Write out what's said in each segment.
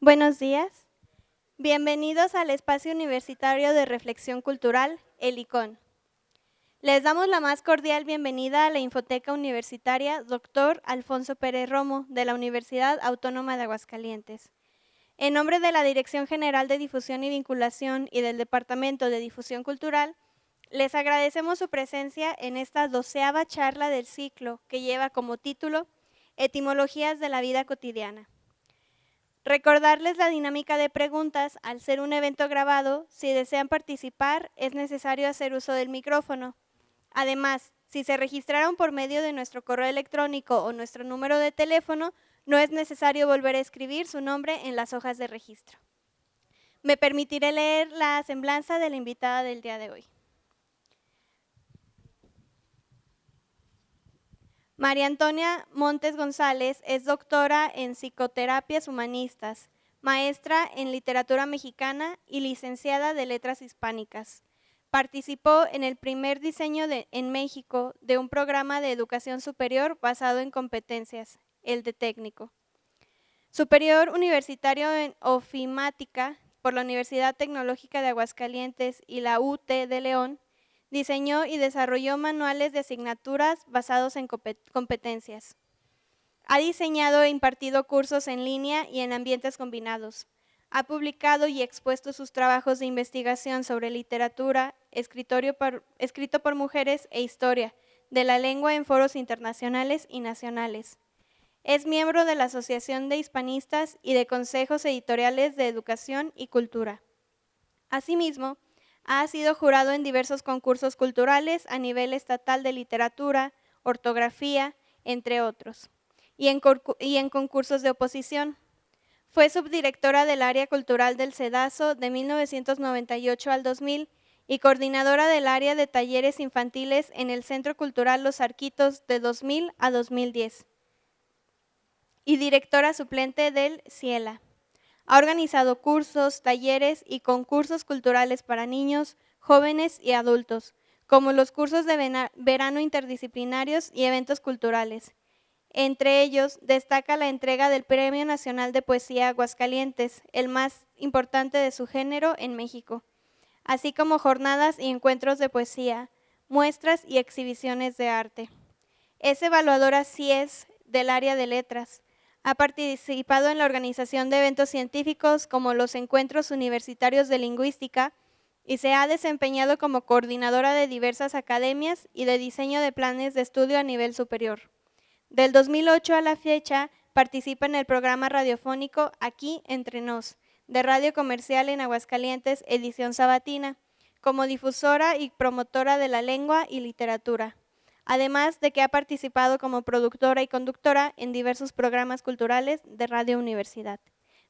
Buenos días. Bienvenidos al Espacio Universitario de Reflexión Cultural, el ICON. Les damos la más cordial bienvenida a la Infoteca Universitaria Dr. Alfonso Pérez Romo, de la Universidad Autónoma de Aguascalientes. En nombre de la Dirección General de Difusión y Vinculación y del Departamento de Difusión Cultural, les agradecemos su presencia en esta 12ª charla del ciclo, que lleva como título Etimologías de la vida cotidiana. Recordarles la dinámica de preguntas. Al ser un evento grabado, si desean participar, es necesario hacer uso del micrófono. Además, si se registraron por medio de nuestro correo electrónico o nuestro número de teléfono, no es necesario volver a escribir su nombre en las hojas de registro. Me permitiré leer la semblanza de la invitada del día de hoy. María Antonia Montes González es doctora en Psicoterapias Humanistas, maestra en Literatura Mexicana y licenciada de Letras Hispánicas. Participó en el primer diseño en México de un programa de educación superior basado en competencias, el de técnico. Superior universitario en ofimática por la Universidad Tecnológica de Aguascalientes y la UT de León. Diseñó y desarrolló manuales de asignaturas basados en competencias. Ha diseñado e impartido cursos en línea y en ambientes combinados. Ha publicado y expuesto sus trabajos de investigación sobre literatura, escrito por mujeres e historia de la lengua en foros internacionales y nacionales. Es miembro de la Asociación de Hispanistas y de consejos editoriales de educación y cultura. Asimismo, ha sido jurado en diversos concursos culturales a nivel estatal de literatura, ortografía, entre otros, y en concursos de oposición. Fue subdirectora del área cultural del Cedazo de 1998 al 2000 y coordinadora del área de talleres infantiles en el Centro Cultural Los Arquitos de 2000 a 2010 y directora suplente del CIELA. Ha organizado cursos, talleres y concursos culturales para niños, jóvenes y adultos, como los cursos de verano interdisciplinarios y eventos culturales. Entre ellos, destaca la entrega del Premio Nacional de Poesía Aguascalientes, el más importante de su género en México, así como jornadas y encuentros de poesía, muestras y exhibiciones de arte. Es evaluadora CIES del área de letras. Ha participado en la organización de eventos científicos como los Encuentros Universitarios de Lingüística y se ha desempeñado como coordinadora de diversas academias y de diseño de planes de estudio a nivel superior. Del 2008 a la fecha, participa en el programa radiofónico Aquí Entre Nos, de Radio Comercial en Aguascalientes, edición sabatina, como difusora y promotora de la lengua y literatura. Además de que ha participado como productora y conductora en diversos programas culturales de Radio Universidad.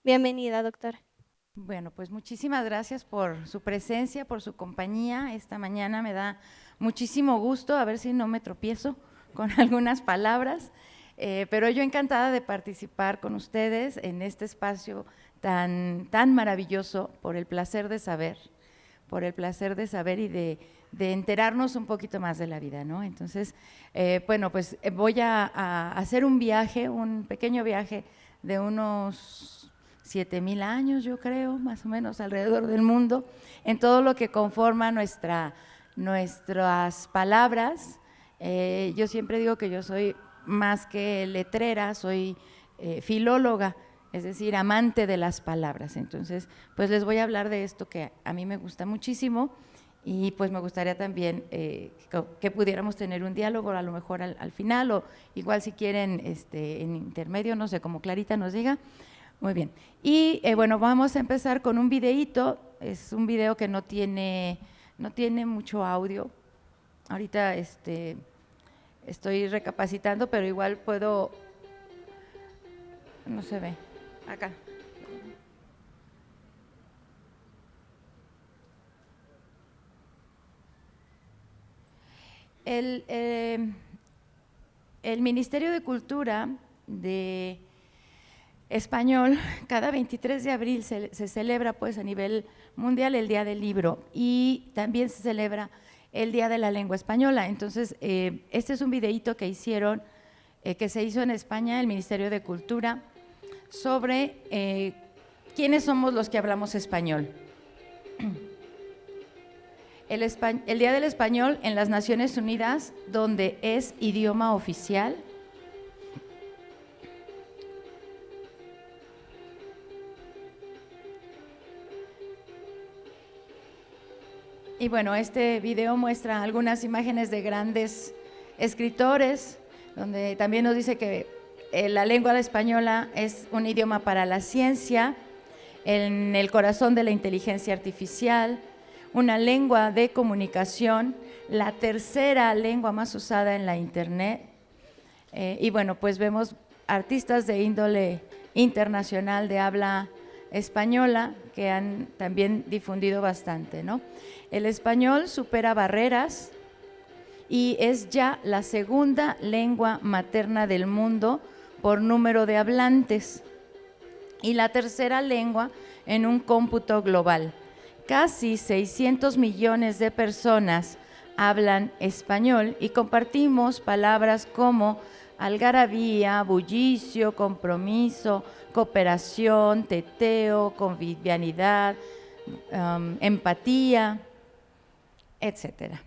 Bienvenida, doctora. Bueno, pues muchísimas gracias por su presencia, por su compañía. Esta mañana me da muchísimo gusto, a ver si no me tropiezo con algunas palabras, pero yo encantada de participar con ustedes en este espacio tan maravilloso por el placer de saber y de enterarnos un poquito más de la vida, ¿no? Entonces, bueno, pues voy a hacer un viaje, un pequeño viaje de unos 7,000 años, yo creo, más o menos alrededor del mundo, en todo lo que conforma nuestras palabras. Yo siempre digo que yo soy más que letrera, soy filóloga, es decir, amante de las palabras. Entonces, pues les voy a hablar de esto que a mí me gusta muchísimo y pues me gustaría también que pudiéramos tener un diálogo a lo mejor al final o igual si quieren en intermedio, no sé, como Clarita nos diga. Muy bien. Y bueno, vamos a empezar con un videíto. Es un video que no tiene mucho audio. Ahorita estoy recapacitando, pero igual puedo… No se ve. Acá. El Ministerio de Cultura de Español, cada 23 de abril se celebra pues a nivel mundial el Día del Libro y también se celebra el Día de la Lengua Española. Entonces, este es un videíto que se hizo en España, el Ministerio de Cultura, sobre ¿quiénes somos los que hablamos español? El Día del Español en las Naciones Unidas, donde es idioma oficial, y bueno, este video muestra algunas imágenes de grandes escritores, donde también nos dice que la lengua española es un idioma para la ciencia, en el corazón de la inteligencia artificial, una lengua de comunicación, la tercera lengua más usada en la internet. Y bueno, pues vemos artistas de índole internacional de habla española que han también difundido bastante, ¿no? El español supera barreras y es ya la segunda lengua materna del mundo por número de hablantes y la tercera lengua en un cómputo global. Casi 600 millones de personas hablan español y compartimos palabras como algarabía, bullicio, compromiso, cooperación, teteo, convivialidad, empatía, etcétera.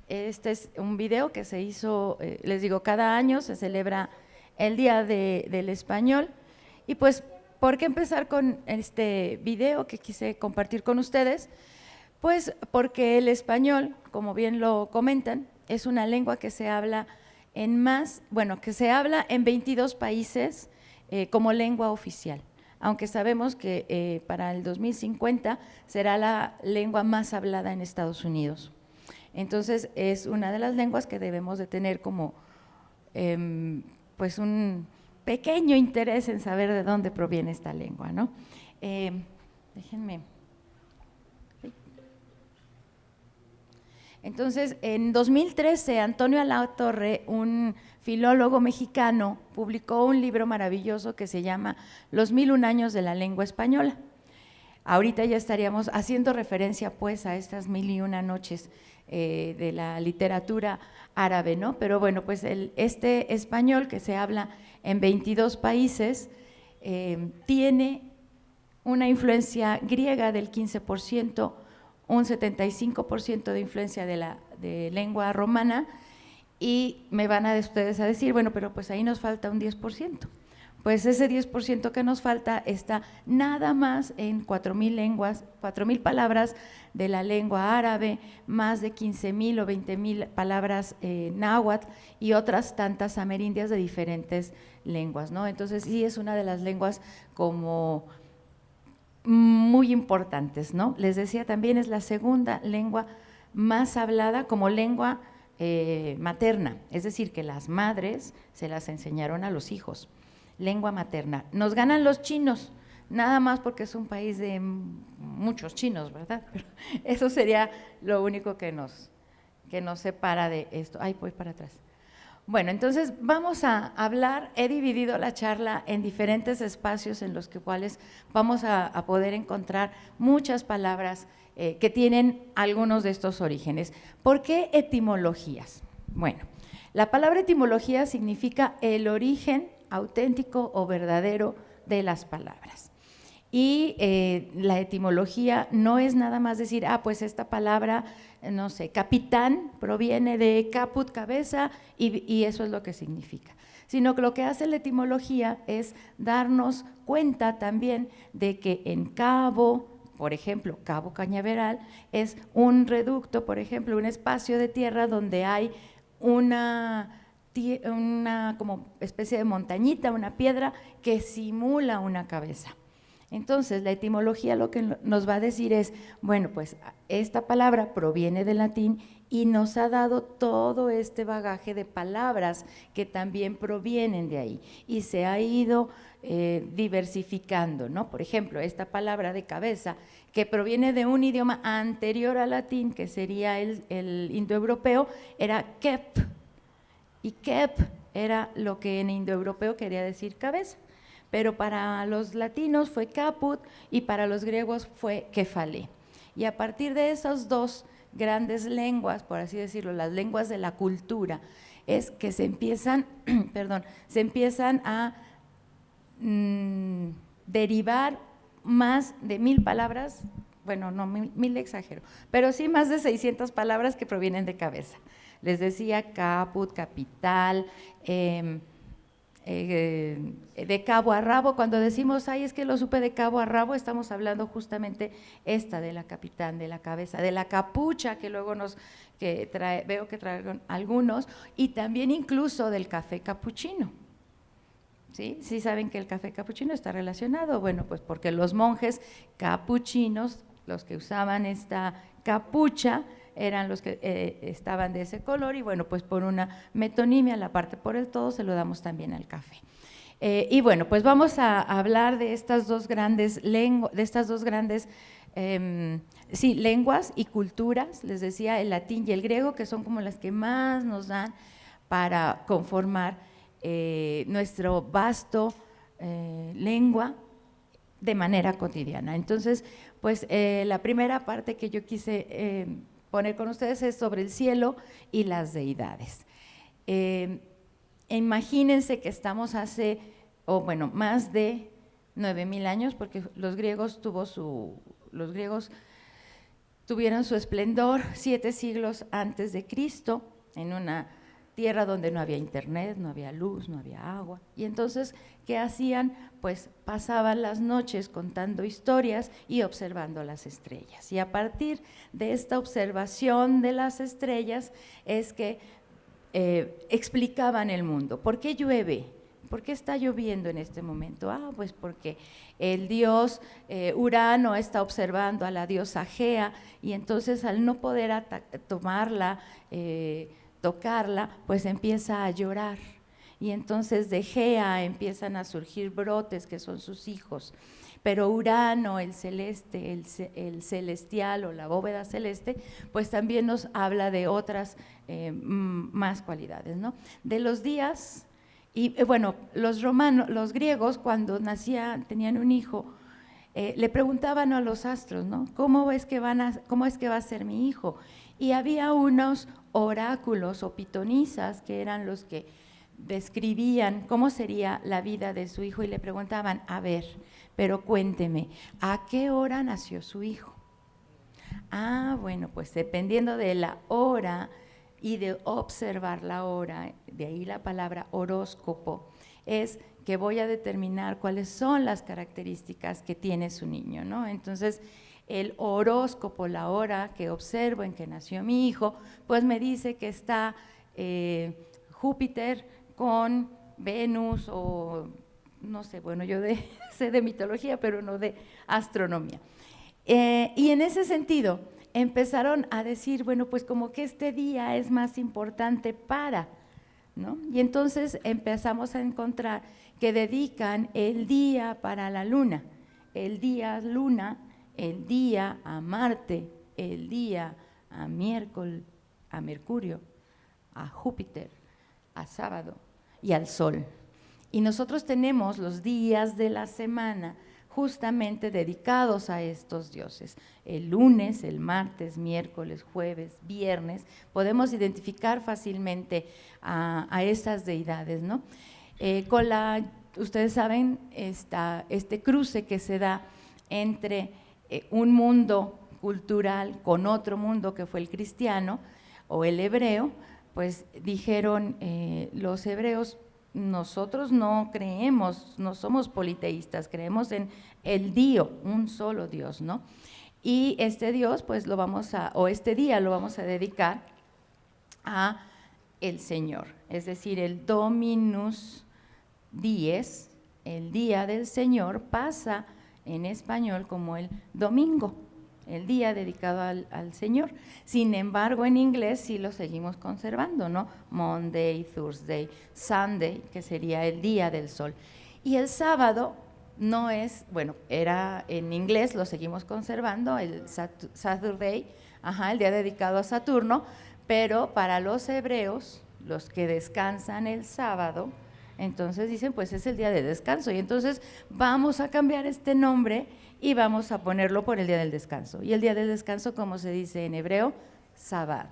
Este es un video que se hizo, les digo, cada año se celebra el Día del Español. Y pues, ¿por qué empezar con este video que quise compartir con ustedes? Pues porque el español, como bien lo comentan, es una lengua que se habla que se habla en 22 países como lengua oficial, aunque sabemos que para el 2050 será la lengua más hablada en Estados Unidos. Entonces, es una de las lenguas que debemos de tener como pues un pequeño interés en saber de dónde proviene esta lengua, ¿no? Déjenme. Entonces, en 2013, Antonio Alatorre, un filólogo mexicano, publicó un libro maravilloso que se llama Los 1001 años de la lengua española. Ahorita ya estaríamos haciendo referencia pues a estas 1001 noches de la literatura árabe, ¿no? Pero bueno, pues este español que se habla en 22 países tiene una influencia griega del 15%, un 75% de influencia de lengua romana, y me van a ustedes a decir, bueno, pero pues ahí nos falta un 10%. Pues ese 10% que nos falta está nada más en 4,000 lenguas, 4,000 palabras de la lengua árabe, más de 15,000 o 20,000 palabras náhuatl y otras tantas amerindias de diferentes lenguas, ¿no? Entonces sí es una de las lenguas como muy importantes, ¿no? Les decía, también es la segunda lengua más hablada como lengua materna, es decir, que las madres se las enseñaron a los hijos. Lengua materna. Nos ganan los chinos, nada más porque es un país de muchos chinos, ¿verdad? Pero eso sería lo único que nos separa de esto. Ay, voy para atrás. Bueno, entonces vamos a hablar, he dividido la charla en diferentes espacios en los cuales vamos a poder encontrar muchas palabras que tienen algunos de estos orígenes. ¿Por qué etimologías? Bueno, la palabra etimología significa el origen auténtico o verdadero de las palabras. Y la etimología no es nada más decir, pues esta palabra, no sé, capitán proviene de caput, cabeza, y eso es lo que significa. Sino que lo que hace la etimología es darnos cuenta también de que en Cabo, por ejemplo, Cabo Cañaveral, es un reducto, por ejemplo, un espacio de tierra donde hay una como especie de montañita, una piedra que simula una cabeza. Entonces, la etimología lo que nos va a decir es, bueno, pues esta palabra proviene del latín y nos ha dado todo este bagaje de palabras que también provienen de ahí y se ha ido diversificando, ¿no? Por ejemplo, esta palabra de cabeza que proviene de un idioma anterior al latín, que sería el indoeuropeo, era kep, y kep era lo que en indoeuropeo quería decir cabeza, pero para los latinos fue caput y para los griegos fue kefale. Y a partir de esas dos grandes lenguas, por así decirlo, las lenguas de la cultura, es que se empiezan, se empiezan a derivar más de 1000 palabras, bueno, no, 1000 exagero, pero sí más de 600 palabras que provienen de cabeza. Les decía caput, capital, de cabo a rabo. Cuando decimos, ay, es que lo supe de cabo a rabo, estamos hablando justamente esta de la capitán, de la cabeza, de la capucha, que luego veo que traen algunos, y también incluso del café capuchino. ¿Sí? ¿Sí saben que el café capuchino está relacionado? Bueno, pues porque los monjes capuchinos, los que usaban esta capucha, eran los que estaban de ese color, y bueno, pues por una metonimia, la parte por el todo, se lo damos también al café. Y bueno, pues vamos a hablar de estas dos grandes lenguas y culturas, les decía, el latín y el griego, que son como las que más nos dan para conformar nuestro vasto lengua de manera cotidiana. Entonces, pues la primera parte que yo quise poner con ustedes es sobre el cielo y las deidades. Imagínense que estamos más de 9000 años, porque los griegos tuvieron su esplendor 7 siglos antes de Cristo, en una tierra donde no había internet, no había luz, no había agua. Y entonces, ¿qué hacían? Pues pasaban las noches contando historias y observando las estrellas. Y a partir de esta observación de las estrellas es que explicaban el mundo. ¿Por qué llueve? ¿Por qué está lloviendo en este momento? Ah, pues porque el dios Urano está observando a la diosa Gea, y entonces al no poder tomarla, tocarla, pues empieza a llorar, y entonces de Gea empiezan a surgir brotes que son sus hijos, pero Urano, el celeste, el celestial o la bóveda celeste, pues también nos habla de otras más cualidades, ¿no? De los días, y bueno, los griegos cuando tenían un hijo, le preguntaban a los astros, ¿no? ¿Cómo es que va a ser mi hijo? Y había unos oráculos o pitonisas que eran los que describían cómo sería la vida de su hijo, y le preguntaban, a ver, pero cuénteme, ¿a qué hora nació su hijo? Ah, bueno, pues dependiendo de la hora y de observar la hora, de ahí la palabra horóscopo, es que voy a determinar cuáles son las características que tiene su niño, ¿no? Entonces, el horóscopo, la hora que observo en que nació mi hijo, pues me dice que está Júpiter con Venus, o no sé, bueno, yo sé de mitología, pero no de astronomía. Y en ese sentido empezaron a decir, bueno, pues como que este día es más importante ¿no? Y entonces empezamos a encontrar que dedican el día para la luna, el día luna, el día a Marte, el día a Mercurio, a Júpiter, a sábado y al sol. Y nosotros tenemos los días de la semana justamente dedicados a estos dioses. El lunes, el martes, miércoles, jueves, viernes, podemos identificar fácilmente a estas deidades, ¿no? Ustedes saben, este cruce que se da entre un mundo cultural con otro mundo que fue el cristiano o el hebreo, pues dijeron los hebreos, nosotros no creemos, no somos politeístas, creemos en el Dio, un solo Dios, ¿no? Y este Dios, pues este día lo vamos a dedicar a el Señor, es decir, el Dominus Dies, el día del Señor, pasa en español como el domingo, el día dedicado al Señor. Sin embargo, en inglés sí lo seguimos conservando, ¿no? Monday, Thursday, Sunday, que sería el día del sol. Y el sábado no es, bueno, en inglés lo seguimos conservando, el Saturday, el día dedicado a Saturno, pero para los hebreos, los que descansan el sábado, entonces dicen, pues es el día de descanso, y entonces vamos a cambiar este nombre y vamos a ponerlo por el día del descanso. Y el día del descanso, como se dice en hebreo, Sabbat.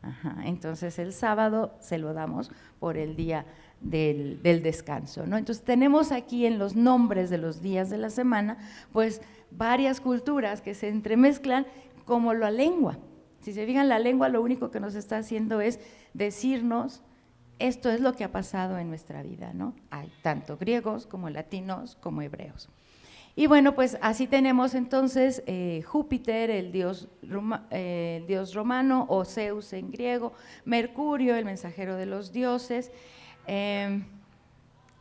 Ajá, entonces el sábado se lo damos por el día del descanso, ¿no? Entonces tenemos aquí en los nombres de los días de la semana, pues varias culturas que se entremezclan como la lengua. Si se fijan, la lengua lo único que nos está haciendo es decirnos esto es lo que ha pasado en nuestra vida, ¿no? Hay tanto griegos como latinos como hebreos. Y bueno, pues así tenemos entonces Júpiter, el dios romano, o Zeus en griego, Mercurio, el mensajero de los dioses,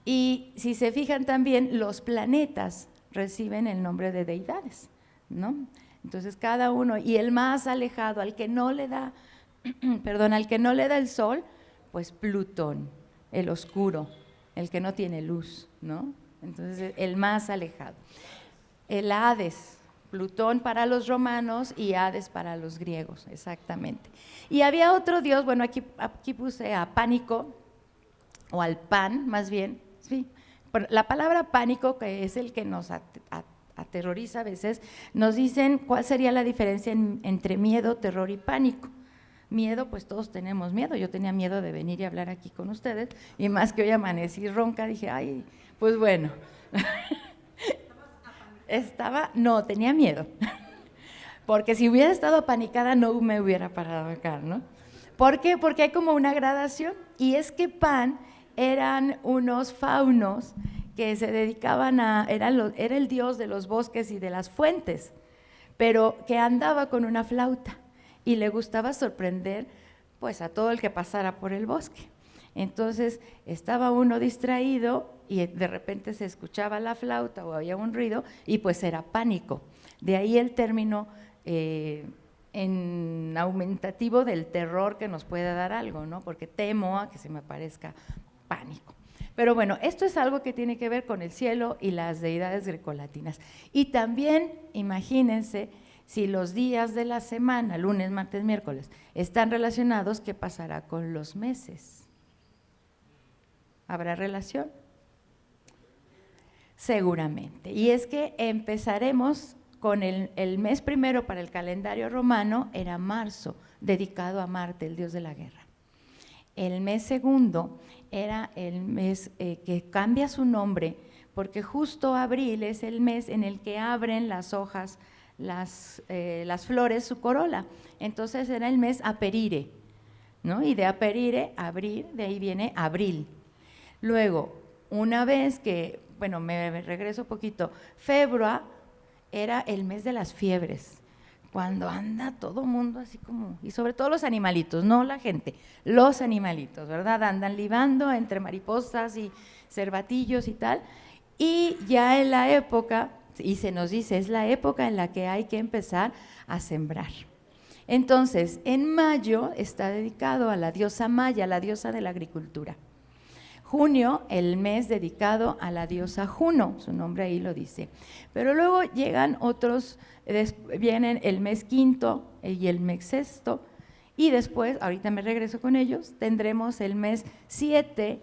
y si se fijan también, los planetas reciben el nombre de deidades, ¿no? Entonces cada uno, y el más alejado, al que no le da, perdón, al que no le da el sol, pues Plutón, el oscuro, el que no tiene luz, ¿no? Entonces el más alejado. El Hades, Plutón para los romanos y Hades para los griegos, exactamente. Y había otro dios, bueno, aquí puse a Pánico, o al Pan, más bien, sí. La palabra pánico, que es el que nos aterroriza a veces, nos dicen cuál sería la diferencia entre miedo, terror y pánico. Miedo, pues todos tenemos miedo. Yo tenía miedo de venir y hablar aquí con ustedes, y más que hoy amanecí ronca, dije, ay, pues bueno. No, tenía miedo. Porque si hubiera estado apanicada no me hubiera parado acá, ¿no? ¿Por qué? Porque hay como una gradación, y es que Pan eran unos faunos que se dedicaban era el dios de los bosques y de las fuentes, pero que andaba con una flauta y le gustaba sorprender pues a todo el que pasara por el bosque. Entonces estaba uno distraído y de repente se escuchaba la flauta o había un ruido y pues era pánico. De ahí el término en aumentativo del terror que nos puede dar algo, ¿no? Porque temo a que se me aparezca pánico. Pero bueno, esto es algo que tiene que ver con el cielo y las deidades grecolatinas. Y también, imagínense, si los días de la semana, lunes, martes, miércoles, están relacionados, ¿qué pasará con los meses? ¿Habrá relación? Seguramente. Y es que empezaremos con el mes primero para el calendario romano, era marzo, dedicado a Marte, el dios de la guerra. El mes segundo era el mes que cambia su nombre, porque justo abril es el mes en el que abren las hojas, las flores, su corola. Entonces era el mes Aperire, ¿no? Y de Aperire, abrir, de ahí viene abril. Luego, una vez que, bueno, me regreso un poquito, Februa era el mes de las fiebres, cuando anda todo mundo así como, y sobre todo los animalitos, no la gente, los animalitos, ¿verdad? Andan libando entre mariposas y cervatillos y tal, y ya en la época, y se nos dice, es la época en la que hay que empezar a sembrar. Entonces, en mayo está dedicado a la diosa Maya, la diosa de la agricultura. Junio, el mes dedicado a la diosa Juno, su nombre ahí lo dice. Pero luego llegan otros, vienen el mes quinto y el mes sexto, y después, ahorita me regreso con ellos, tendremos el mes 7,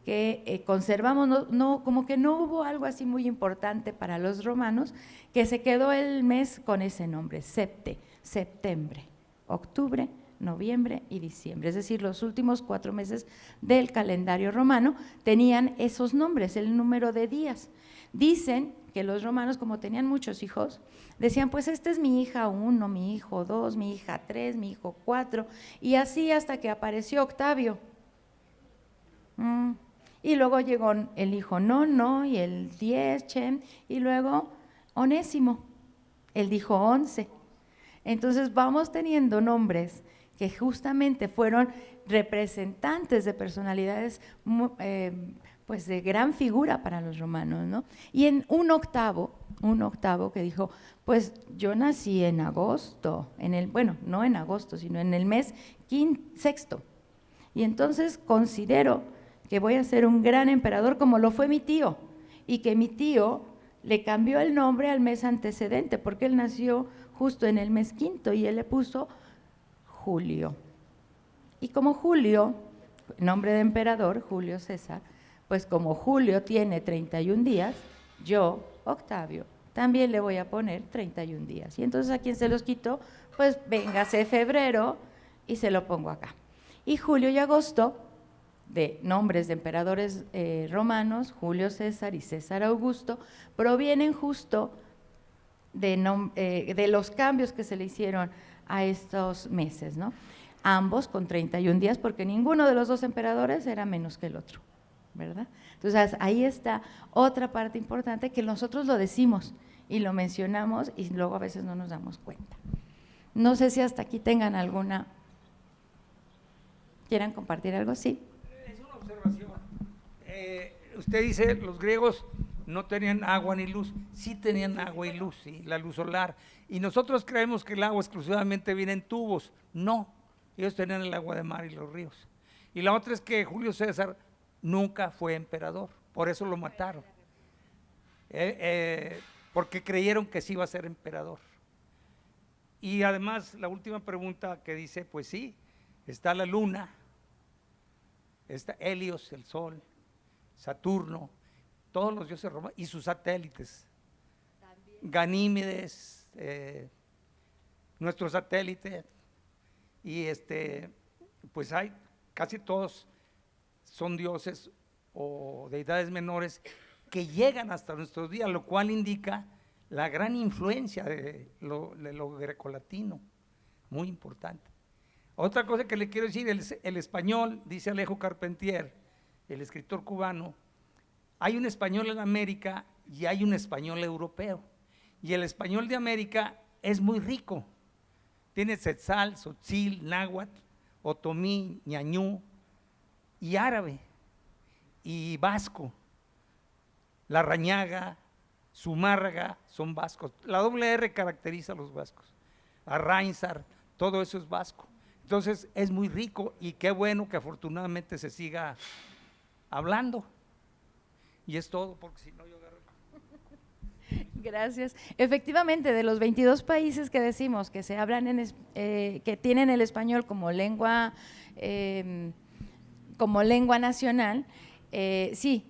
que conservamos, como que no hubo algo así muy importante para los romanos, que se quedó el mes con ese nombre, septiembre, octubre, noviembre y diciembre, es decir, los últimos 4 meses del calendario romano tenían esos nombres, el número de días. Dicen que los romanos, como tenían muchos hijos, decían, pues este es mi hija 1, mi hijo 2, mi hija 3, mi hijo 4, y así hasta que apareció Octavio. Y luego llegó el hijo Nono y el 10, Chem, y luego Onésimo, el hijo 11. Entonces vamos teniendo nombres que justamente fueron representantes de personalidades pues de gran figura para los romanos, ¿no? Y en un octavo que dijo, pues yo nací en agosto, bueno, no en agosto, sino en el mes sexto, y entonces considero que voy a ser un gran emperador como lo fue mi tío, y que mi tío le cambió el nombre al mes antecedente, porque él nació justo en el mes quinto y él le puso Julio. Y como Julio, nombre de emperador, Julio César, pues como Julio tiene 31 días, yo, Octavio, también le voy a poner 31 días. Y entonces, ¿a quién se los quito? Pues véngase febrero, y se lo pongo acá. Y julio y agosto, de nombres de emperadores romanos, Julio César y César Augusto, provienen justo de los cambios que se le hicieron a estos meses, ¿no? Ambos con 31 días, porque ninguno de los dos emperadores era menos que el otro, ¿verdad? Entonces, ahí está otra parte importante que nosotros lo decimos y lo mencionamos y luego a veces no nos damos cuenta. No sé si hasta aquí tengan alguna… ¿Quieran compartir algo? Sí. Es una observación. Usted dice, los griegos no tenían agua ni luz. Sí tenían agua y luz, sí, la luz solar. Y nosotros creemos que el agua exclusivamente viene en tubos. No, ellos tenían el agua de mar y los ríos. Y la otra es que Julio César nunca fue emperador, por eso lo mataron. Porque creyeron que sí iba a ser emperador. Y además, la última pregunta que dice, pues sí, está la luna, está Helios, el sol, Saturno, todos los dioses romanos y sus satélites, Ganímedes, nuestro satélite, y pues hay, casi todos son dioses o deidades menores que llegan hasta nuestros días, lo cual indica la gran influencia de lo grecolatino, muy importante. Otra cosa que le quiero decir, el español, dice Alejo Carpentier, el escritor cubano, hay un español en América y hay un español europeo, y el español de América es muy rico, tiene tzetzal, tzotzil, náhuatl, otomí, ñañú y árabe y vasco, la rañaga, zumárraga son vascos, la doble R caracteriza a los vascos, Arrainsar, todo eso es vasco. Entonces es muy rico y qué bueno que afortunadamente se siga hablando. Y es todo, porque si no yo agarro. Gracias. Efectivamente, de los 22 países que decimos que se hablan que tienen el español como lengua nacional, sí,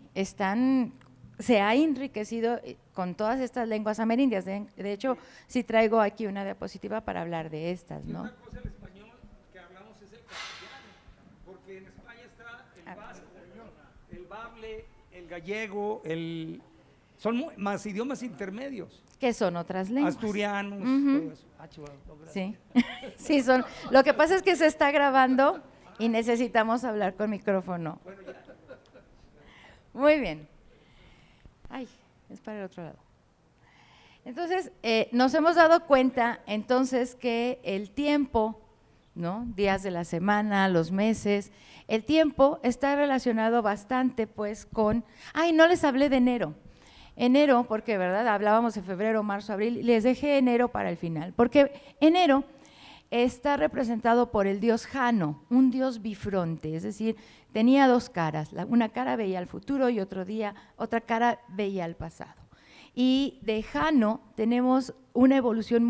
se ha enriquecido con todas estas lenguas amerindias. De hecho, sí traigo aquí una diapositiva para hablar de estas, ¿no? Una cosa, el español que hablamos es el castellano, porque en España está el vasco, el bable, el gallego, son más idiomas intermedios. Que son otras lenguas. Asturianos, todo eso. Sí, sí son. Lo que pasa es que se está grabando y necesitamos hablar con micrófono. Muy bien. Ay, es para el otro lado. Entonces, nos hemos dado cuenta entonces que el tiempo, ¿no? Días de la semana, los meses, el tiempo está relacionado bastante pues con… Ay, no les hablé de enero. Enero, porque, ¿verdad? Hablábamos de febrero, marzo, abril, les dejé enero para el final, porque enero está representado por el dios Jano, un dios bifronte, es decir, tenía dos caras, una cara veía al futuro y otra cara veía al pasado. Y de Jano tenemos una evolución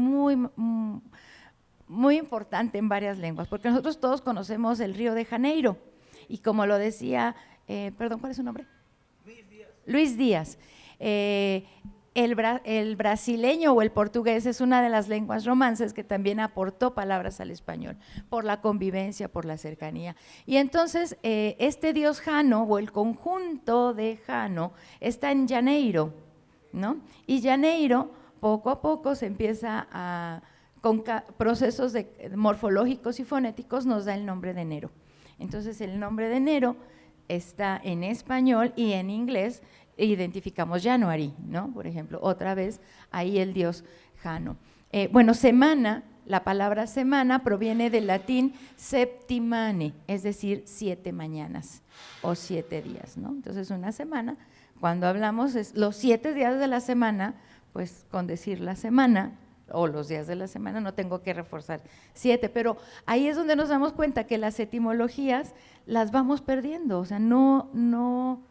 muy importante en varias lenguas, porque nosotros todos conocemos el Río de Janeiro, y como lo decía, perdón, ¿cuál es su nombre? Luis Díaz. Luis Díaz. El brasileño o el portugués es una de las lenguas romances que también aportó palabras al español, por la convivencia, por la cercanía. Y entonces este dios Jano o el conjunto de Jano está en Janeiro, ¿no? Y Janeiro poco a poco se empieza con procesos morfológicos y fonéticos nos da el nombre de enero. Entonces el nombre de enero está en español y en inglés identificamos January, ¿no? Por ejemplo, otra vez ahí el dios Jano. Bueno, semana, la palabra semana proviene del latín septimane, es decir, 7 mañanas o 7 días, ¿no? Entonces una semana, cuando hablamos los 7 días de la semana, pues con decir la semana o los días de la semana no tengo que reforzar 7, pero ahí es donde nos damos cuenta que las etimologías las vamos perdiendo, o sea, no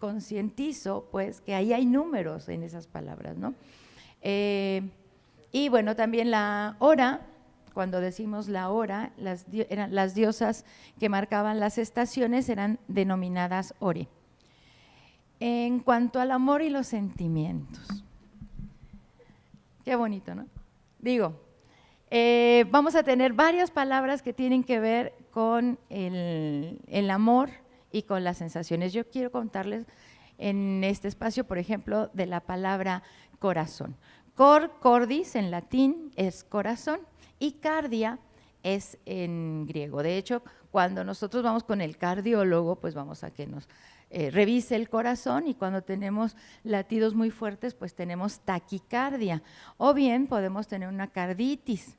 concientizo pues que ahí hay números en esas palabras, ¿no? Y bueno, también la hora, cuando decimos la hora, eran las diosas que marcaban las estaciones eran denominadas ore. En cuanto al amor y los sentimientos, qué bonito, ¿no? Digo, Vamos a tener varias palabras que tienen que ver con el amor y con las sensaciones. Yo quiero contarles en este espacio, por ejemplo, de la palabra corazón. Cordis en latín es corazón y cardia es en griego. De hecho, cuando nosotros vamos con el cardiólogo, pues vamos a que nos revise el corazón, y cuando tenemos latidos muy fuertes, pues tenemos taquicardia, o bien podemos tener una carditis,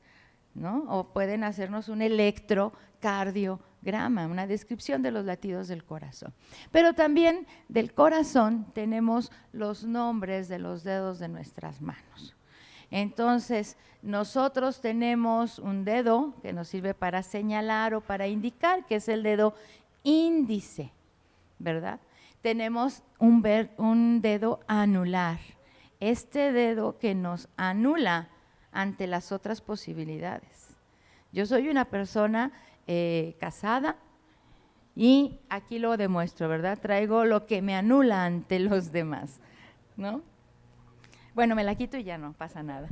¿no? O pueden hacernos un electrocardiograma, una descripción de los latidos del corazón. Pero también del corazón tenemos los nombres de los dedos de nuestras manos. Entonces, nosotros tenemos un dedo que nos sirve para señalar o para indicar, que es el dedo índice, ¿verdad? Tenemos un dedo anular, este dedo que nos anula ante las otras posibilidades. Yo soy una persona casada y aquí lo demuestro, ¿verdad? Traigo lo que me anula ante los demás, ¿no? Bueno, me la quito y ya no pasa nada.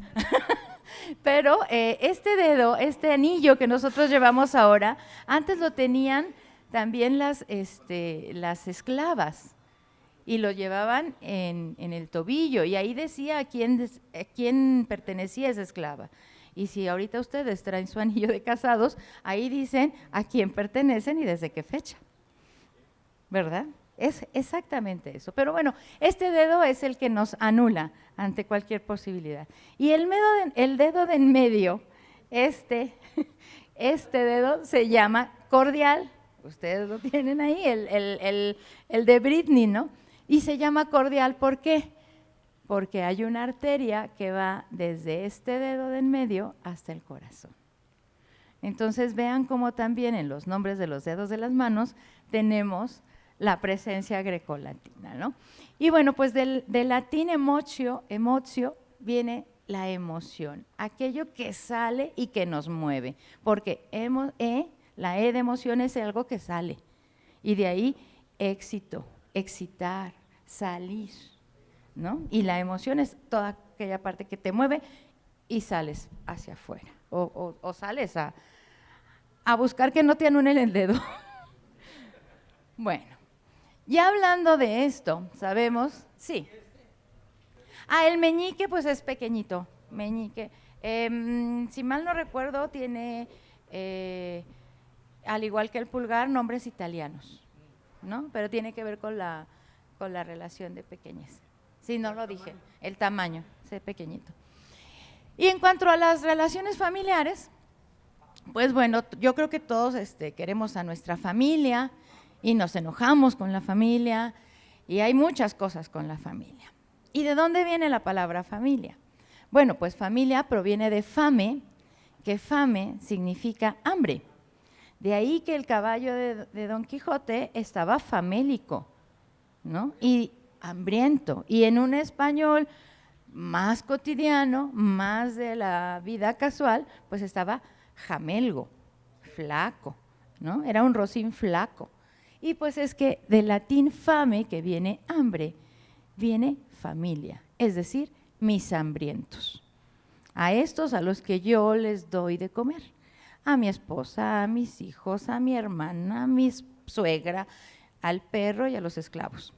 Pero este dedo, este anillo que nosotros llevamos ahora, antes lo tenían también las esclavas, y lo llevaban en el tobillo, y ahí decía a quién pertenecía esa esclava. Y si ahorita ustedes traen su anillo de casados, ahí dicen a quién pertenecen y desde qué fecha, ¿verdad? Es exactamente eso. Pero bueno, este dedo es el que nos anula ante cualquier posibilidad. Y el dedo de en medio, este dedo se llama cordial. Ustedes lo tienen ahí, el de Britney, ¿no? Y se llama cordial, ¿por qué? Porque hay una arteria que va desde este dedo de en medio hasta el corazón. Entonces vean cómo también en los nombres de los dedos de las manos tenemos la presencia grecolatina, ¿no? Y bueno, pues del latín emotio viene la emoción, aquello que sale y que nos mueve, porque la E de emoción es algo que sale, y de ahí éxito, excitar, salir, ¿no? Y la emoción es toda aquella parte que te mueve y sales hacia afuera, o sales a buscar que no te anulen el dedo. Bueno, ya hablando de esto, sabemos, sí. El meñique pues es pequeñito, meñique. Si mal no recuerdo, tiene, al igual que el pulgar, nombres italianos, ¿no? Pero tiene que ver con la relación de pequeñez. Sí, no lo dije, el tamaño, es pequeñito. Y en cuanto a las relaciones familiares, pues bueno, yo creo que todos queremos a nuestra familia y nos enojamos con la familia, y hay muchas cosas con la familia. ¿Y de dónde viene la palabra familia? Bueno, pues familia proviene de fame, que fame significa hambre. De ahí que el caballo de Don Quijote estaba famélico, ¿no? Y hambriento. Y en un español más cotidiano, más de la vida casual, pues estaba jamelgo, flaco, ¿no? Era un rocín flaco. Y pues es que del latín fame, que viene hambre, viene familia, es decir, mis hambrientos. A estos a los que yo les doy de comer, a mi esposa, a mis hijos, a mi hermana, a mi suegra, al perro y a los esclavos.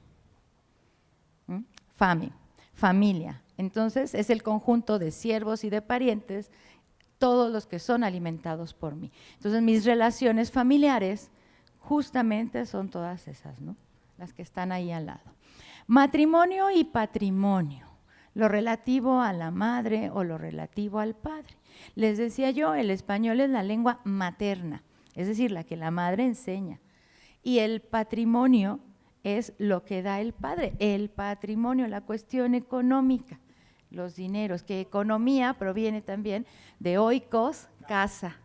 Fame, familia. Entonces es el conjunto de siervos y de parientes, todos los que son alimentados por mí. Entonces mis relaciones familiares justamente son todas esas, ¿no? Las que están ahí al lado. Matrimonio y patrimonio, lo relativo a la madre o lo relativo al padre. Les decía yo, el español es la lengua materna, es decir, la que la madre enseña. Y el patrimonio es lo que da el padre, el patrimonio, la cuestión económica, los dineros, que economía proviene también de oikos, casa,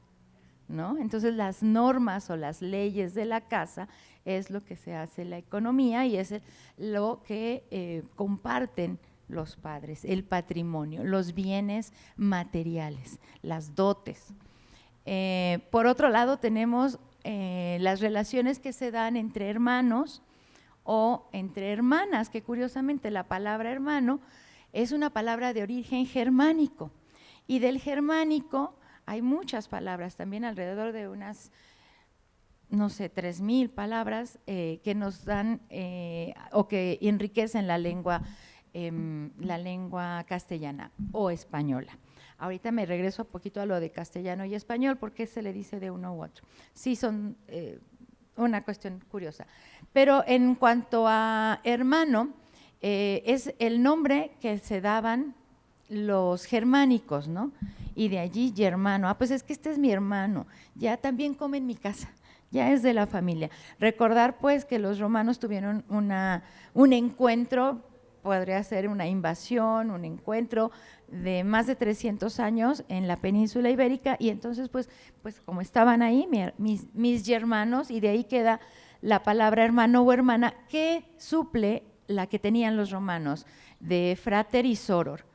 ¿no? Entonces las normas o las leyes de la casa es lo que se hace la economía, y es lo que comparten los padres, el patrimonio, los bienes materiales, las dotes. Por otro lado tenemos las relaciones que se dan entre hermanos o entre hermanas, que curiosamente la palabra hermano es una palabra de origen germánico, y del germánico hay muchas palabras, también alrededor de unas, no sé, 3,000 palabras que nos dan o que enriquecen la lengua castellana o española. Ahorita me regreso un poquito a lo de castellano y español, porque se le dice de uno u otro. Sí, son una cuestión curiosa. Pero en cuanto a hermano, es el nombre que se daban los germánicos, ¿no? Y de allí germano. Ah, pues es que este es mi hermano, ya también come en mi casa, ya es de la familia. Recordar pues que los romanos tuvieron un encuentro, podría ser una invasión, un encuentro de más de 300 años en la península ibérica, y entonces pues como estaban ahí mis hermanos, y de ahí queda la palabra hermano o hermana, que suple la que tenían los romanos de frater y soror,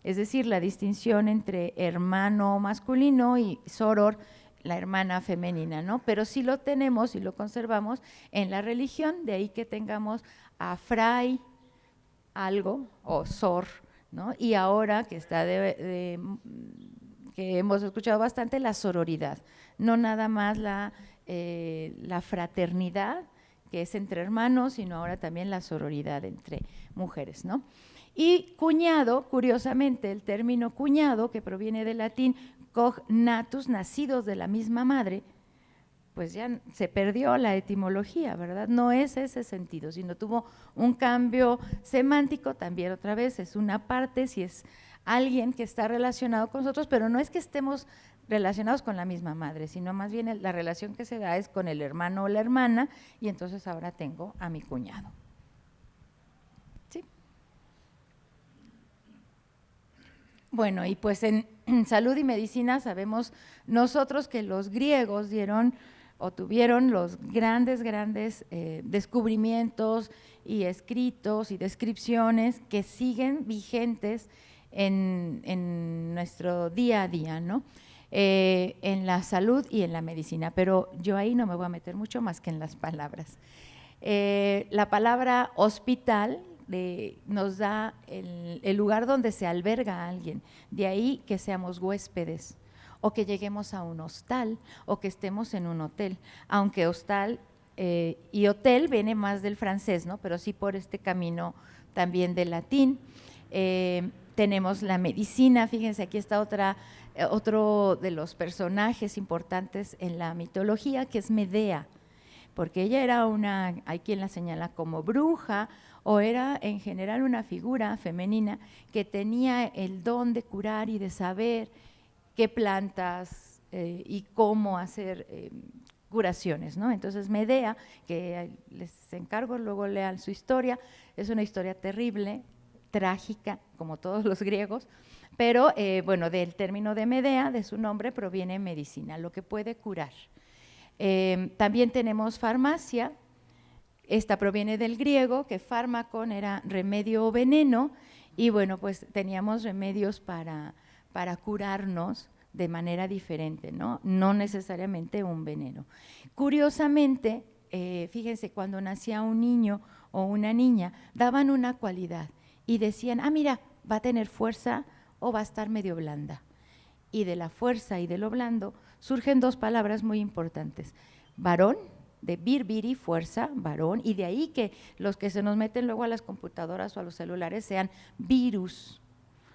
es decir, la distinción entre hermano masculino y soror, la hermana femenina, ¿no? Pero sí lo tenemos y lo conservamos en la religión, de ahí que tengamos a fray algo o sor, ¿no? Y ahora que está que hemos escuchado bastante, la sororidad, no nada más la fraternidad, que es entre hermanos, sino ahora también la sororidad entre mujeres, ¿no? Y cuñado, curiosamente, el término cuñado, que proviene del latín cognatus, nacidos de la misma madre, pues ya se perdió la etimología, ¿verdad? No es ese sentido, sino tuvo un cambio semántico, también otra vez es una parte, si es alguien que está relacionado con nosotros, pero no es que estemos relacionados con la misma madre, sino más bien la relación que se da es con el hermano o la hermana, y entonces ahora tengo a mi cuñado. ¿Sí? Bueno, y pues en salud y medicina sabemos nosotros que los griegos dieron o tuvieron los grandes descubrimientos y escritos y descripciones que siguen vigentes en nuestro día a día, ¿no? En la salud y en la medicina, pero yo ahí no me voy a meter mucho más que en las palabras. La palabra hospital nos da el lugar donde se alberga a alguien, de ahí que seamos huéspedes, o que lleguemos a un hostal, o que estemos en un hotel, aunque hostal y hotel viene más del francés, ¿no? Pero sí por este camino también del latín. Tenemos la medicina, fíjense, aquí está otro de los personajes importantes en la mitología, que es Medea, porque ella era hay quien la señala como bruja, o era en general una figura femenina que tenía el don de curar y de saber qué plantas y cómo hacer curaciones, ¿no? Entonces Medea, que les encargo luego lean su historia, es una historia terrible, trágica, como todos los griegos, pero bueno, del término de Medea, de su nombre, proviene medicina, lo que puede curar. También tenemos farmacia, esta proviene del griego, que fármacon era remedio o veneno, y bueno, pues teníamos remedios para curarnos de manera diferente, ¿no? No necesariamente un veneno. Curiosamente, fíjense, cuando nacía un niño o una niña, daban una cualidad y decían, ah, mira, va a tener fuerza o va a estar medio blanda. Y de la fuerza y de lo blando surgen dos palabras muy importantes, varón, de vir, fuerza, varón, y de ahí que los que se nos meten luego a las computadoras o a los celulares sean virus,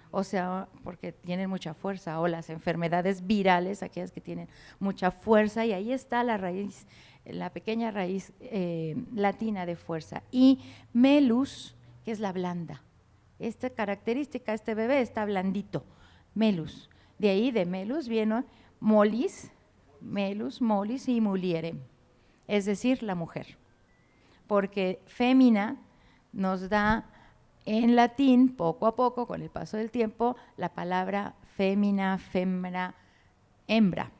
o sea, porque tienen mucha fuerza, o las enfermedades virales, aquellas que tienen mucha fuerza, y ahí está la raíz, la pequeña raíz latina de fuerza, y melus, que es la blanda. Esta característica, este bebé está blandito, melus. De ahí de melus viene molis, melus, molis y mulierem, es decir, la mujer, porque fémina nos da en latín, poco a poco, con el paso del tiempo, la palabra fémina, femra, hembra,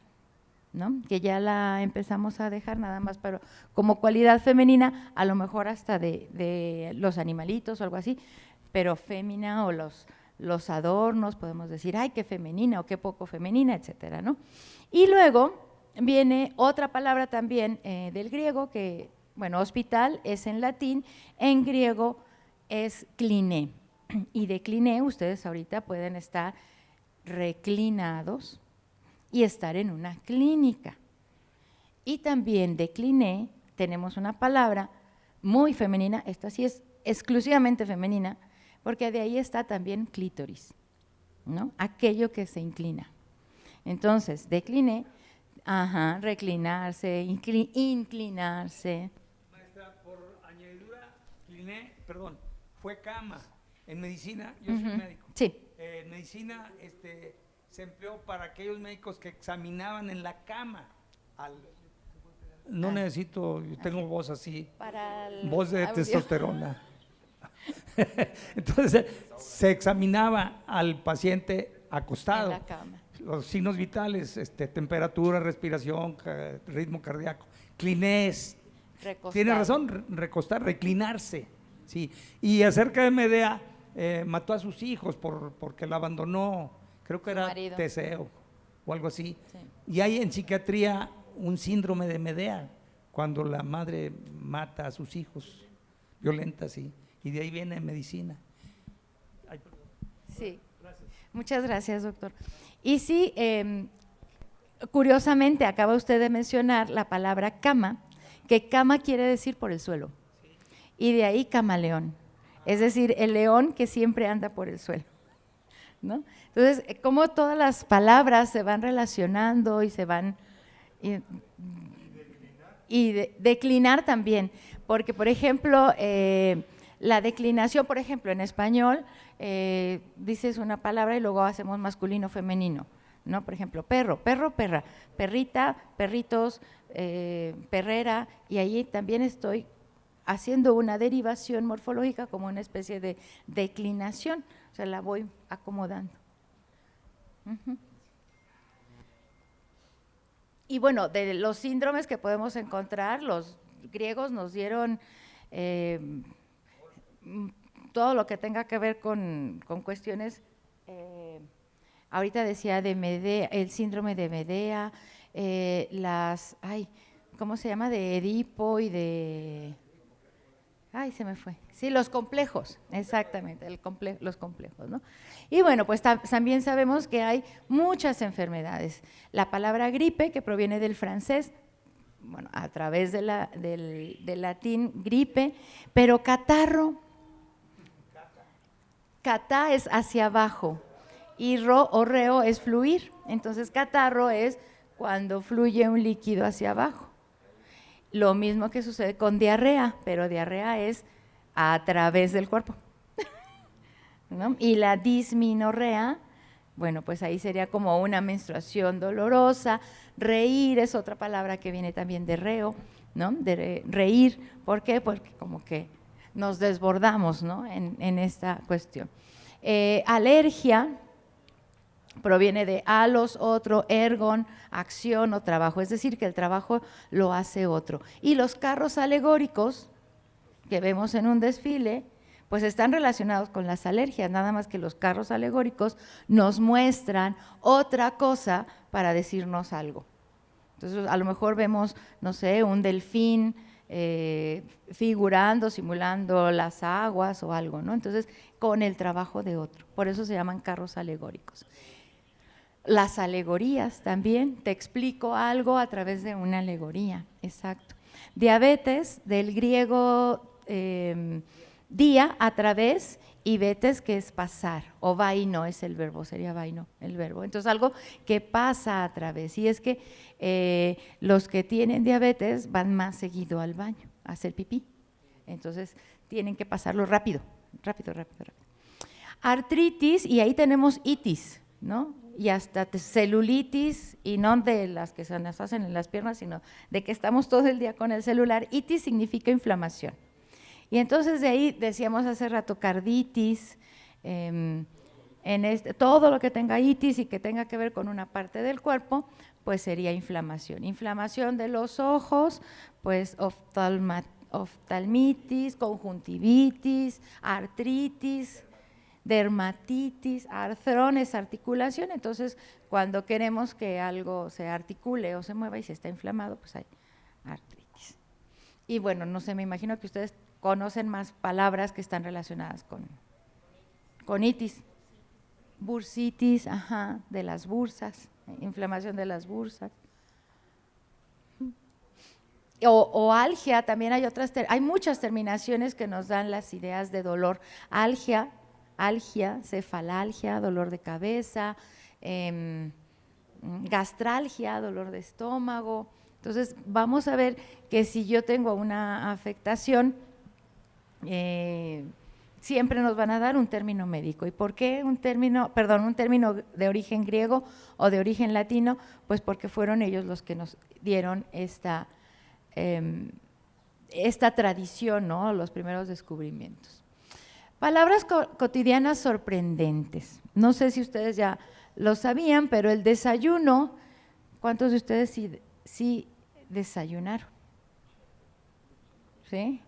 ¿no? Que ya la empezamos a dejar nada más pero como cualidad femenina, a lo mejor hasta de los animalitos o algo así, pero fémina o los adornos, podemos decir, ay, qué femenina o qué poco femenina, etcétera, ¿no? Y luego viene otra palabra también del griego que, bueno, hospital es en latín, en griego es cliné, y de cliné ustedes ahorita pueden estar reclinados y estar en una clínica. Y también decliné, tenemos una palabra muy femenina, esta sí es exclusivamente femenina, porque de ahí está también clítoris, ¿no? Aquello que se inclina. Entonces, decliné, reclinarse, inclinarse. Maestra, por añadidura, fue cama. En medicina, yo soy médico. Sí. En medicina se empleó para aquellos médicos que examinaban en la cama. No necesito, yo tengo voz así, voz de testosterona. Entonces, se examinaba al paciente acostado. En la cama. Los signos vitales, temperatura, respiración, ritmo cardíaco, clinés. Recostado. Tiene razón, recostar, reclinarse. Sí. Y acerca de Medea, mató a sus hijos porque la abandonó, creo que era marido. Teseo o algo así. Sí. Y hay en psiquiatría un síndrome de Medea, cuando la madre mata a sus hijos, violenta, sí. Y de ahí viene medicina. Ay, sí. Gracias. Muchas gracias, doctor. Y sí, curiosamente acaba usted de mencionar la palabra cama, que cama quiere decir por el suelo. Y de ahí camaleón, es decir, el león que siempre anda por el suelo, ¿no? Entonces, como todas las palabras se van relacionando y se van… declinar también, porque por ejemplo, la declinación, por ejemplo, en español, dices una palabra y luego hacemos masculino, femenino, ¿no? Por ejemplo, perro, perro, perra, perrita, perritos, perrera, y ahí también estoy haciendo una derivación morfológica como una especie de declinación, o sea, la voy acomodando. Y bueno, de los síndromes que podemos encontrar, los griegos nos dieron todo lo que tenga que ver con cuestiones, ahorita decía de Medea, el síndrome de Medea, ¿cómo se llama? De Edipo y de… se me fue. Sí, los complejos, exactamente, los complejos, ¿no? Y bueno, pues también sabemos que hay muchas enfermedades. La palabra gripe, que proviene del francés, bueno, a través del latín, gripe, pero catarro, catá es hacia abajo y reo es fluir. Entonces, catarro es cuando fluye un líquido hacia abajo. Lo mismo que sucede con diarrea, pero diarrea es a través del cuerpo, ¿no? Y la disminorrea, bueno, pues ahí sería como una menstruación dolorosa. Reír es otra palabra que viene también de reo, ¿no? De reír, ¿por qué? Porque como que nos desbordamos, ¿no? En esta cuestión. Alergia proviene de alos, otro, ergon, acción o trabajo, es decir, que el trabajo lo hace otro. Y los carros alegóricos que vemos en un desfile, pues están relacionados con las alergias, nada más que los carros alegóricos nos muestran otra cosa para decirnos algo. Entonces, a lo mejor vemos, no sé, un delfín figurando, simulando las aguas o algo, ¿no? Entonces, con el trabajo de otro, por eso se llaman carros alegóricos. Las alegorías también, te explico algo a través de una alegoría, exacto. Diabetes, del griego día, a través, y betes, que es pasar, o vaino es el verbo, sería vaino el verbo. Entonces, algo que pasa a través, y es que los que tienen diabetes van más seguido al baño, a hacer pipí, entonces tienen que pasarlo rápido, rápido. Artritis, y ahí tenemos itis, ¿no? Y hasta celulitis, y no de las que se nos hacen en las piernas, sino de que estamos todo el día con el celular. Itis significa inflamación. Y entonces de ahí decíamos hace rato carditis, todo lo que tenga itis y que tenga que ver con una parte del cuerpo, pues sería inflamación. Inflamación de los ojos, pues oftalmitis, conjuntivitis, artritis, dermatitis, artrones, articulación. Entonces, cuando queremos que algo se articule o se mueva y se está inflamado, pues hay artritis. Y bueno, no sé, me imagino que ustedes conocen más palabras que están relacionadas con itis. Bursitis, de las bursas. inflamación de las bursas. O algia, también hay muchas terminaciones que nos dan las ideas de dolor. Algia, cefalalgia, dolor de cabeza, gastralgia, dolor de estómago. Entonces, vamos a ver que si yo tengo una afectación, siempre nos van a dar un término médico. ¿Y por qué un término de origen griego o de origen latino? Pues porque fueron ellos los que nos dieron esta tradición, ¿no? Los primeros descubrimientos. Palabras cotidianas sorprendentes. No sé si ustedes ya lo sabían, pero el desayuno, ¿cuántos de ustedes sí desayunaron? ¿Sí?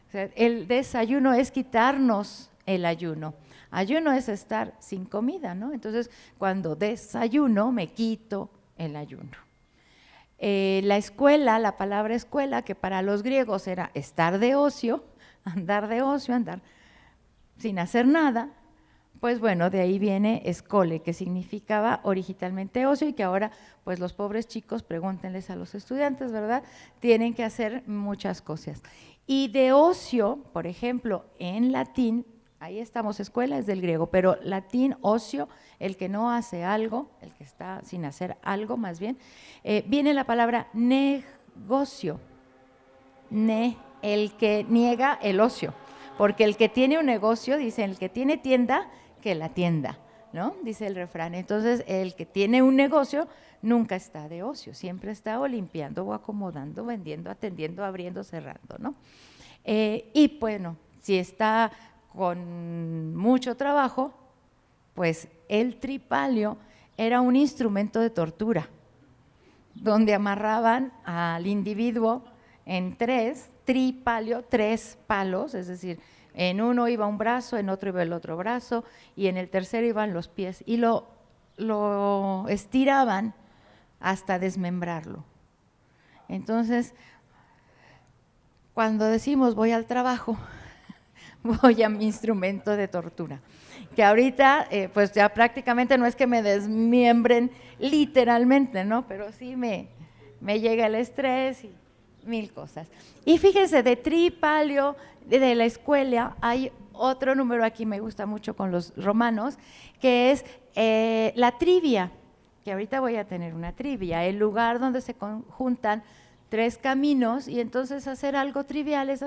O sea, el desayuno es quitarnos el ayuno. Ayuno es estar sin comida, ¿no? Entonces, cuando desayuno, me quito el ayuno. La escuela, la palabra escuela, que para los griegos era estar de ocio, andar sin hacer nada, pues bueno, de ahí viene escole, que significaba originalmente ocio y que ahora, pues los pobres chicos, pregúntenles a los estudiantes, ¿verdad? Tienen que hacer muchas cosas. Y de ocio, por ejemplo, en latín, ahí estamos, escuela es del griego, pero latín, ocio, el que no hace algo, el que está sin hacer algo más bien, viene la palabra negocio, el que niega el ocio, porque el que tiene un negocio, dice, el que tiene tienda, que la tienda, ¿no? Dice el refrán. Entonces, el que tiene un negocio nunca está de ocio, siempre está o limpiando o acomodando, vendiendo, atendiendo, abriendo, cerrando, ¿no? Y bueno, si está con mucho trabajo, pues el tripalio era un instrumento de tortura, donde amarraban al individuo en tripalio, 3 palos, es decir, en uno iba un brazo, en otro iba el otro brazo, y en el tercero iban los pies, y lo estiraban hasta desmembrarlo. Entonces, cuando decimos voy al trabajo, voy a mi instrumento de tortura, que ahorita pues ya prácticamente no es que me desmiembren literalmente, ¿no? Pero sí me llega el estrés y 1000 cosas. Y fíjense, de tripalio, de la escuela, hay otro número aquí, me gusta mucho con los romanos, que es la trivia, que ahorita voy a tener una trivia, el lugar donde se juntan 3 caminos y entonces hacer algo trivial es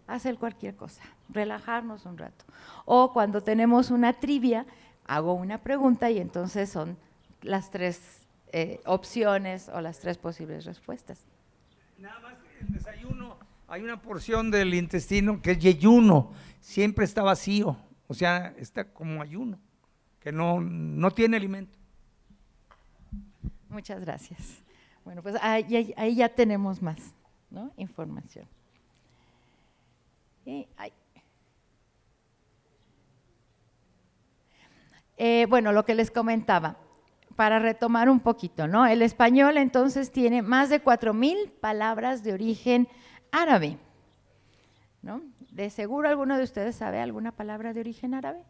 hacer cualquier cosa, relajarnos un rato. O cuando tenemos una trivia, hago una pregunta y entonces son las 3 opciones o las 3 posibles respuestas. Nada más el desayuno, hay una porción del intestino que es yeyuno, siempre está vacío, o sea, está como ayuno, que no tiene alimento. Muchas gracias. Bueno, pues ahí ya tenemos más, ¿no? Información. Bueno, lo que les comentaba, para retomar un poquito, ¿no? El español entonces tiene más de 4000 palabras de origen árabe, ¿no? De seguro alguno de ustedes sabe alguna palabra de origen árabe.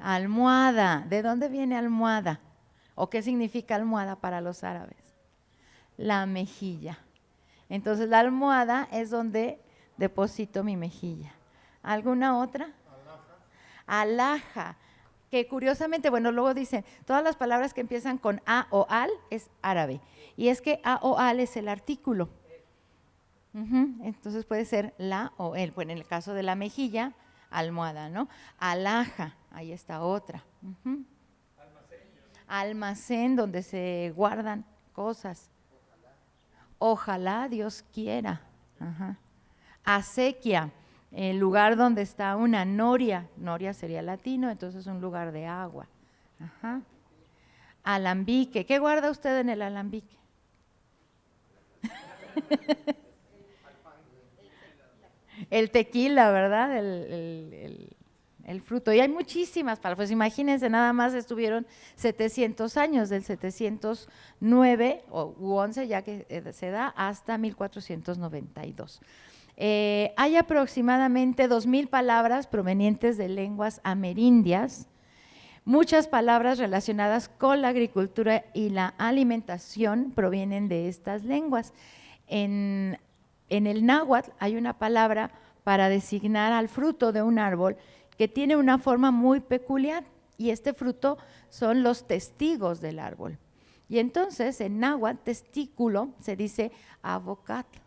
Almohada, ¿de dónde viene almohada? ¿O qué significa almohada para los árabes? La mejilla. Entonces la almohada es donde deposito mi mejilla. ¿Alguna otra? Alhaja, que curiosamente, bueno, luego dicen, todas las palabras que empiezan con a o al es árabe, y es que a o al es el artículo. Entonces puede ser la o el, bueno, en el caso de la mejilla, almohada, ¿no? Alhaja, ahí está otra. Almacén, donde se guardan cosas. Ojalá Dios quiera. Acequia, el lugar donde está una noria sería latino, entonces un lugar de agua. Alambique, ¿qué guarda usted en el alambique? El tequila, ¿verdad? El fruto. Y hay muchísimas palabras, pues imagínense, nada más estuvieron 700 años, del 709 u 11, ya que se da, hasta 1492. Hay aproximadamente 2000 palabras provenientes de lenguas amerindias, Muchas palabras relacionadas con la agricultura y la alimentación provienen de estas lenguas. En el náhuatl hay una palabra para designar al fruto de un árbol que tiene una forma muy peculiar, y este fruto son los testigos del árbol. Y entonces en náhuatl testículo se dice aguacate,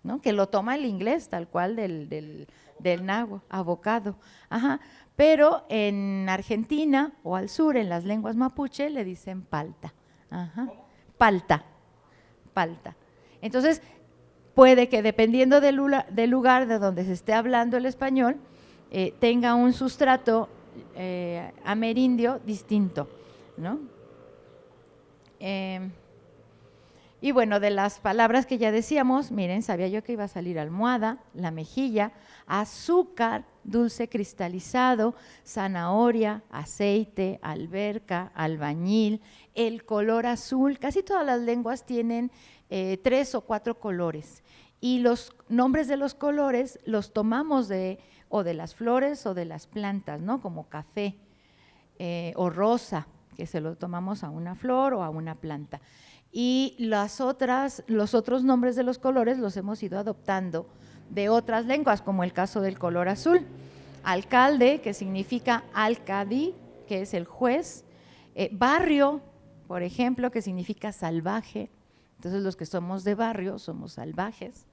¿no? Que lo toma el inglés tal cual del náhuatl, avocado. Ajá. Pero en Argentina o al sur, en las lenguas mapuche, le dicen palta. Ajá. Palta. Entonces, puede que dependiendo del lugar de donde se esté hablando el español, tenga un sustrato amerindio distinto, ¿no? Y bueno, de las palabras que ya decíamos, miren, sabía yo que iba a salir almohada, la mejilla, azúcar, dulce cristalizado, zanahoria, aceite, alberca, albañil, el color azul. Casi todas las lenguas tienen 3 o 4 colores, y los nombres de los colores los tomamos o de las flores o de las plantas, ¿no? Como café o rosa, que se lo tomamos a una flor o a una planta. Y los otros nombres de los colores los hemos ido adoptando de otras lenguas, como el caso del color azul. Alcalde, que significa alcadí, que es el juez. Barrio, por ejemplo, que significa salvaje. Entonces los que somos de barrio somos salvajes.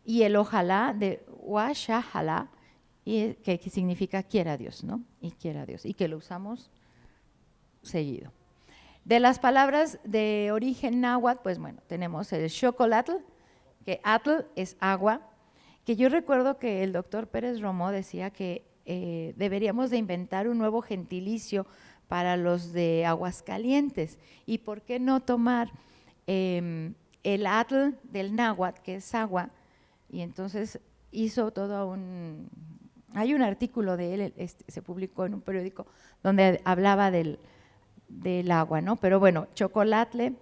Y el ojalá de washajalá, que significa quiera Dios, ¿no? Y quiera Dios, y que lo usamos seguido. De las palabras de origen náhuatl, pues bueno, tenemos el xocolatl, que atl es agua, que yo recuerdo que el doctor Pérez Romo decía que deberíamos de inventar un nuevo gentilicio para los de Aguascalientes, y por qué no tomar el atl del náhuatl, que es agua, y entonces hizo todo hay un artículo de él, se publicó en un periódico donde hablaba del agua, ¿no? Pero bueno, chocolate,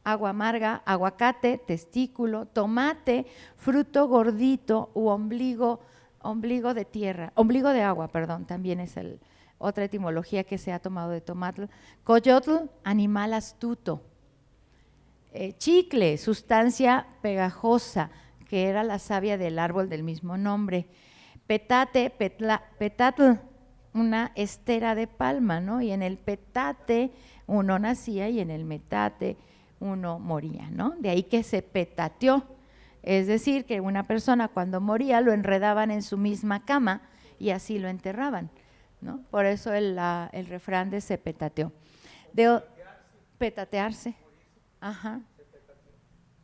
agua amarga, aguacate, testículo, tomate, fruto gordito u ombligo de tierra, ombligo de agua, perdón, también es otra etimología que se ha tomado de tomate. Coyotl, animal astuto. Chicle, sustancia pegajosa, que era la savia del árbol del mismo nombre. Petate, petatl, una estera de palma, ¿no? Y en el petate uno nacía y en el metate uno moría, ¿no? De ahí que se petateó, es decir, que una persona cuando moría lo enredaban en su misma cama y así lo enterraban, ¿no? Por eso el refrán de se petateó. Petatearse, ajá,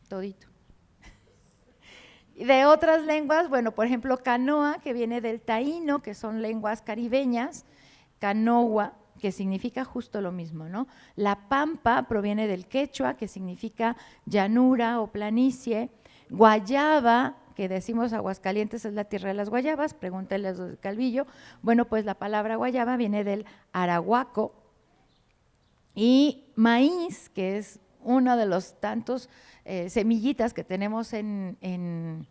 todito. De otras lenguas, bueno, por ejemplo, canoa, que viene del taíno, que son lenguas caribeñas, canoa, que significa justo lo mismo, ¿no? La pampa proviene del quechua, que significa llanura o planicie. Guayaba, que decimos Aguascalientes es la tierra de las guayabas, pregúntale a los de Calvillo. Bueno, pues la palabra guayaba viene del arahuaco. Y maíz, que es uno de los tantos semillitas que tenemos en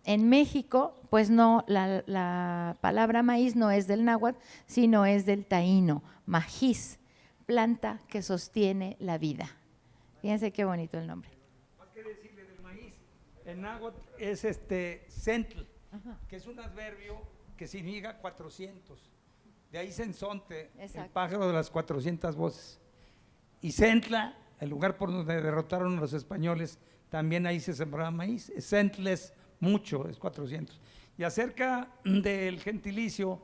México, pues no, la palabra maíz no es del náhuatl, sino es del taíno, majíz, planta que sostiene la vida. Fíjense qué bonito el nombre. Más que decirle del maíz, en náhuatl es centl, que es un adverbio que significa 400. De ahí sensonte, el pájaro de las 400 voces. Y centla, el lugar por donde derrotaron a los españoles, también ahí se sembraba maíz. Centla es mucho, es 400. Y acerca del gentilicio,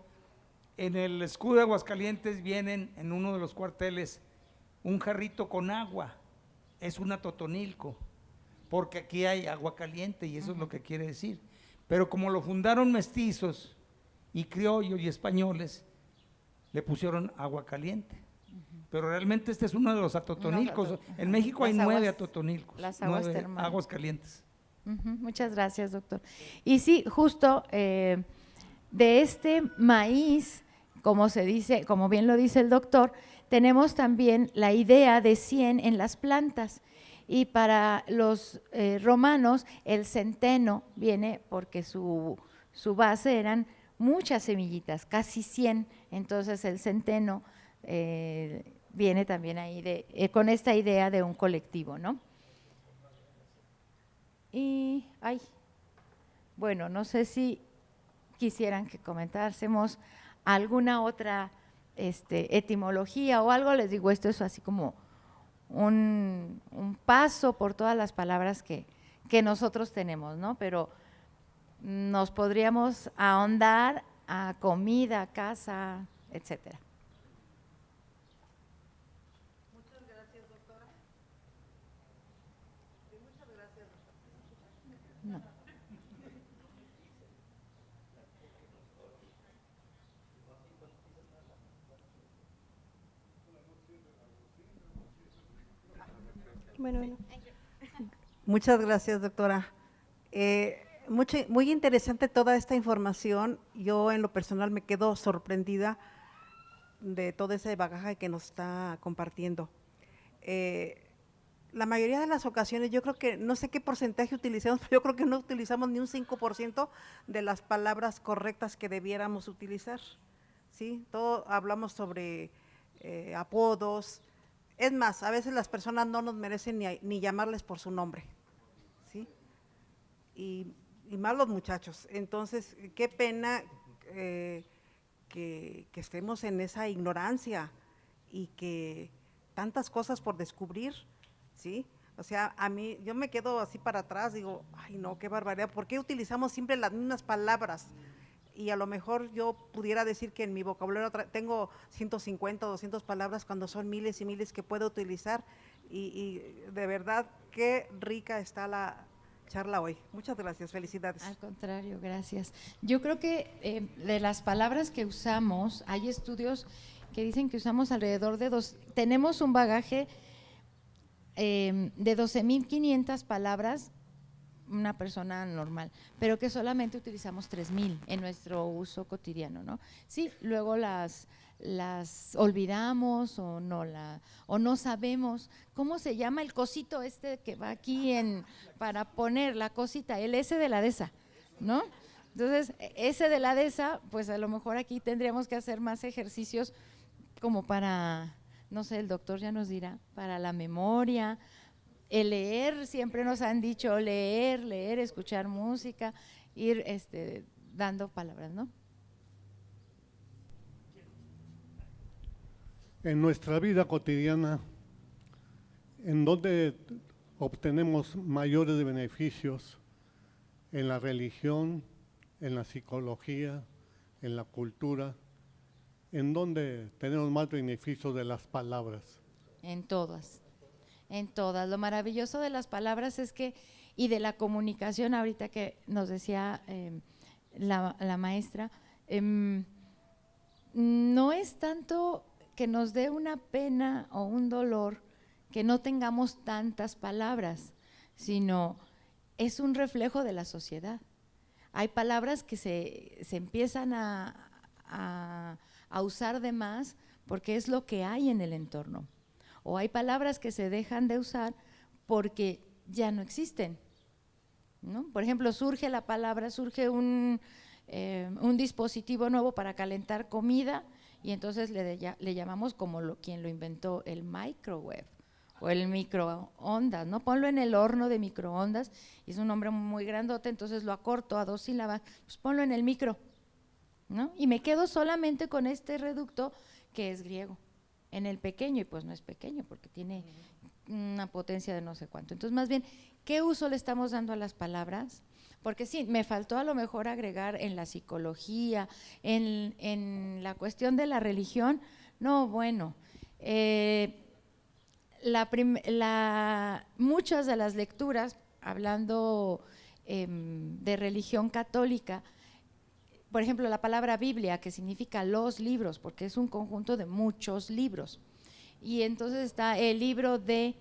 en el escudo de Aguascalientes vienen en uno de los cuarteles un jarrito con agua, es una totonilco, porque aquí hay agua caliente y eso es lo que quiere decir. Pero como lo fundaron mestizos y criollos y españoles, le pusieron agua caliente. Pero realmente este es uno de los atotonilcos. En México hay 9 atotonilcos, las aguas 9 termales. aguas calientes. Muchas gracias, doctor. Y sí, justo de este maíz, como se dice, como bien lo dice el doctor, tenemos también la idea de 100 en las plantas. Y para los romanos el centeno viene porque su base eran muchas semillitas, casi 100, entonces el centeno viene también ahí con esta idea de un colectivo, ¿no? Y, bueno, no sé si quisieran que comentásemos alguna otra etimología o algo. Les digo, esto es así como un paso por todas las palabras que nosotros tenemos, ¿no? Pero nos podríamos ahondar a comida, casa, etcétera. Muchas gracias, doctora. Muchas gracias, doctora. No. Bueno. Muchas gracias, doctora. Muy interesante toda esta información. Yo en lo personal me quedo sorprendida de todo ese bagaje que nos está compartiendo. La mayoría de las ocasiones, yo creo que, no sé qué porcentaje utilizamos, pero yo creo que no utilizamos ni un 5% de las palabras correctas que debiéramos utilizar, ¿sí? Todo hablamos sobre apodos. Es más, a veces las personas no nos merecen ni llamarles por su nombre, ¿sí? Y más los muchachos. Entonces, qué pena que estemos en esa ignorancia y que tantas cosas por descubrir, ¿sí? O sea, a mí, yo me quedo así para atrás, digo, ay no, qué barbaridad, ¿por qué utilizamos siempre las mismas palabras? Y a lo mejor yo pudiera decir que en mi vocabulario tengo 150 o 200 palabras cuando son miles y miles que puedo utilizar, y de verdad, qué rica está la charla hoy. Muchas gracias, felicidades. Al contrario, gracias. Yo creo que de las palabras que usamos, hay estudios que dicen que usamos alrededor de tenemos un bagaje de 12,500 palabras, una persona normal, pero que solamente utilizamos 3,000 en nuestro uso cotidiano, ¿no? Sí, luego las olvidamos o no sabemos cómo se llama el cosito que va aquí para poner la cosita, el S de la DESA, ¿no? Entonces, S de la DESA, pues a lo mejor aquí tendríamos que hacer más ejercicios como para, no sé, el doctor ya nos dirá, para la memoria. El leer, siempre nos han dicho leer, escuchar música, ir dando palabras, ¿no? En nuestra vida cotidiana, ¿en dónde obtenemos mayores beneficios? ¿En la religión, en la psicología, en la cultura? ¿En dónde tenemos más beneficios de las palabras? En todas. Lo maravilloso de las palabras es que, y de la comunicación, ahorita que nos decía la maestra, no es tanto que nos dé una pena o un dolor que no tengamos tantas palabras, sino es un reflejo de la sociedad. Hay palabras que se empiezan a usar de más porque es lo que hay en el entorno. O hay palabras que se dejan de usar porque ya no existen, ¿no? Por ejemplo, surge un dispositivo nuevo para calentar comida y entonces le llamamos como quien lo inventó, el microwave o el microondas, ¿no? Ponlo en el horno de microondas, y es un nombre muy grandote, entonces lo acorto a 2 sílabas, pues ponlo en el micro, ¿no? Y me quedo solamente con este reducto que es griego. En el pequeño, y pues no es pequeño porque tiene una potencia de no sé cuánto. Entonces, más bien, ¿qué uso le estamos dando a las palabras? Porque sí, me faltó a lo mejor agregar en la psicología, en la cuestión de la religión. No, bueno, muchas de las lecturas, hablando de religión católica, por ejemplo, la palabra Biblia, que significa los libros, porque es un conjunto de muchos libros. Y entonces está el libro del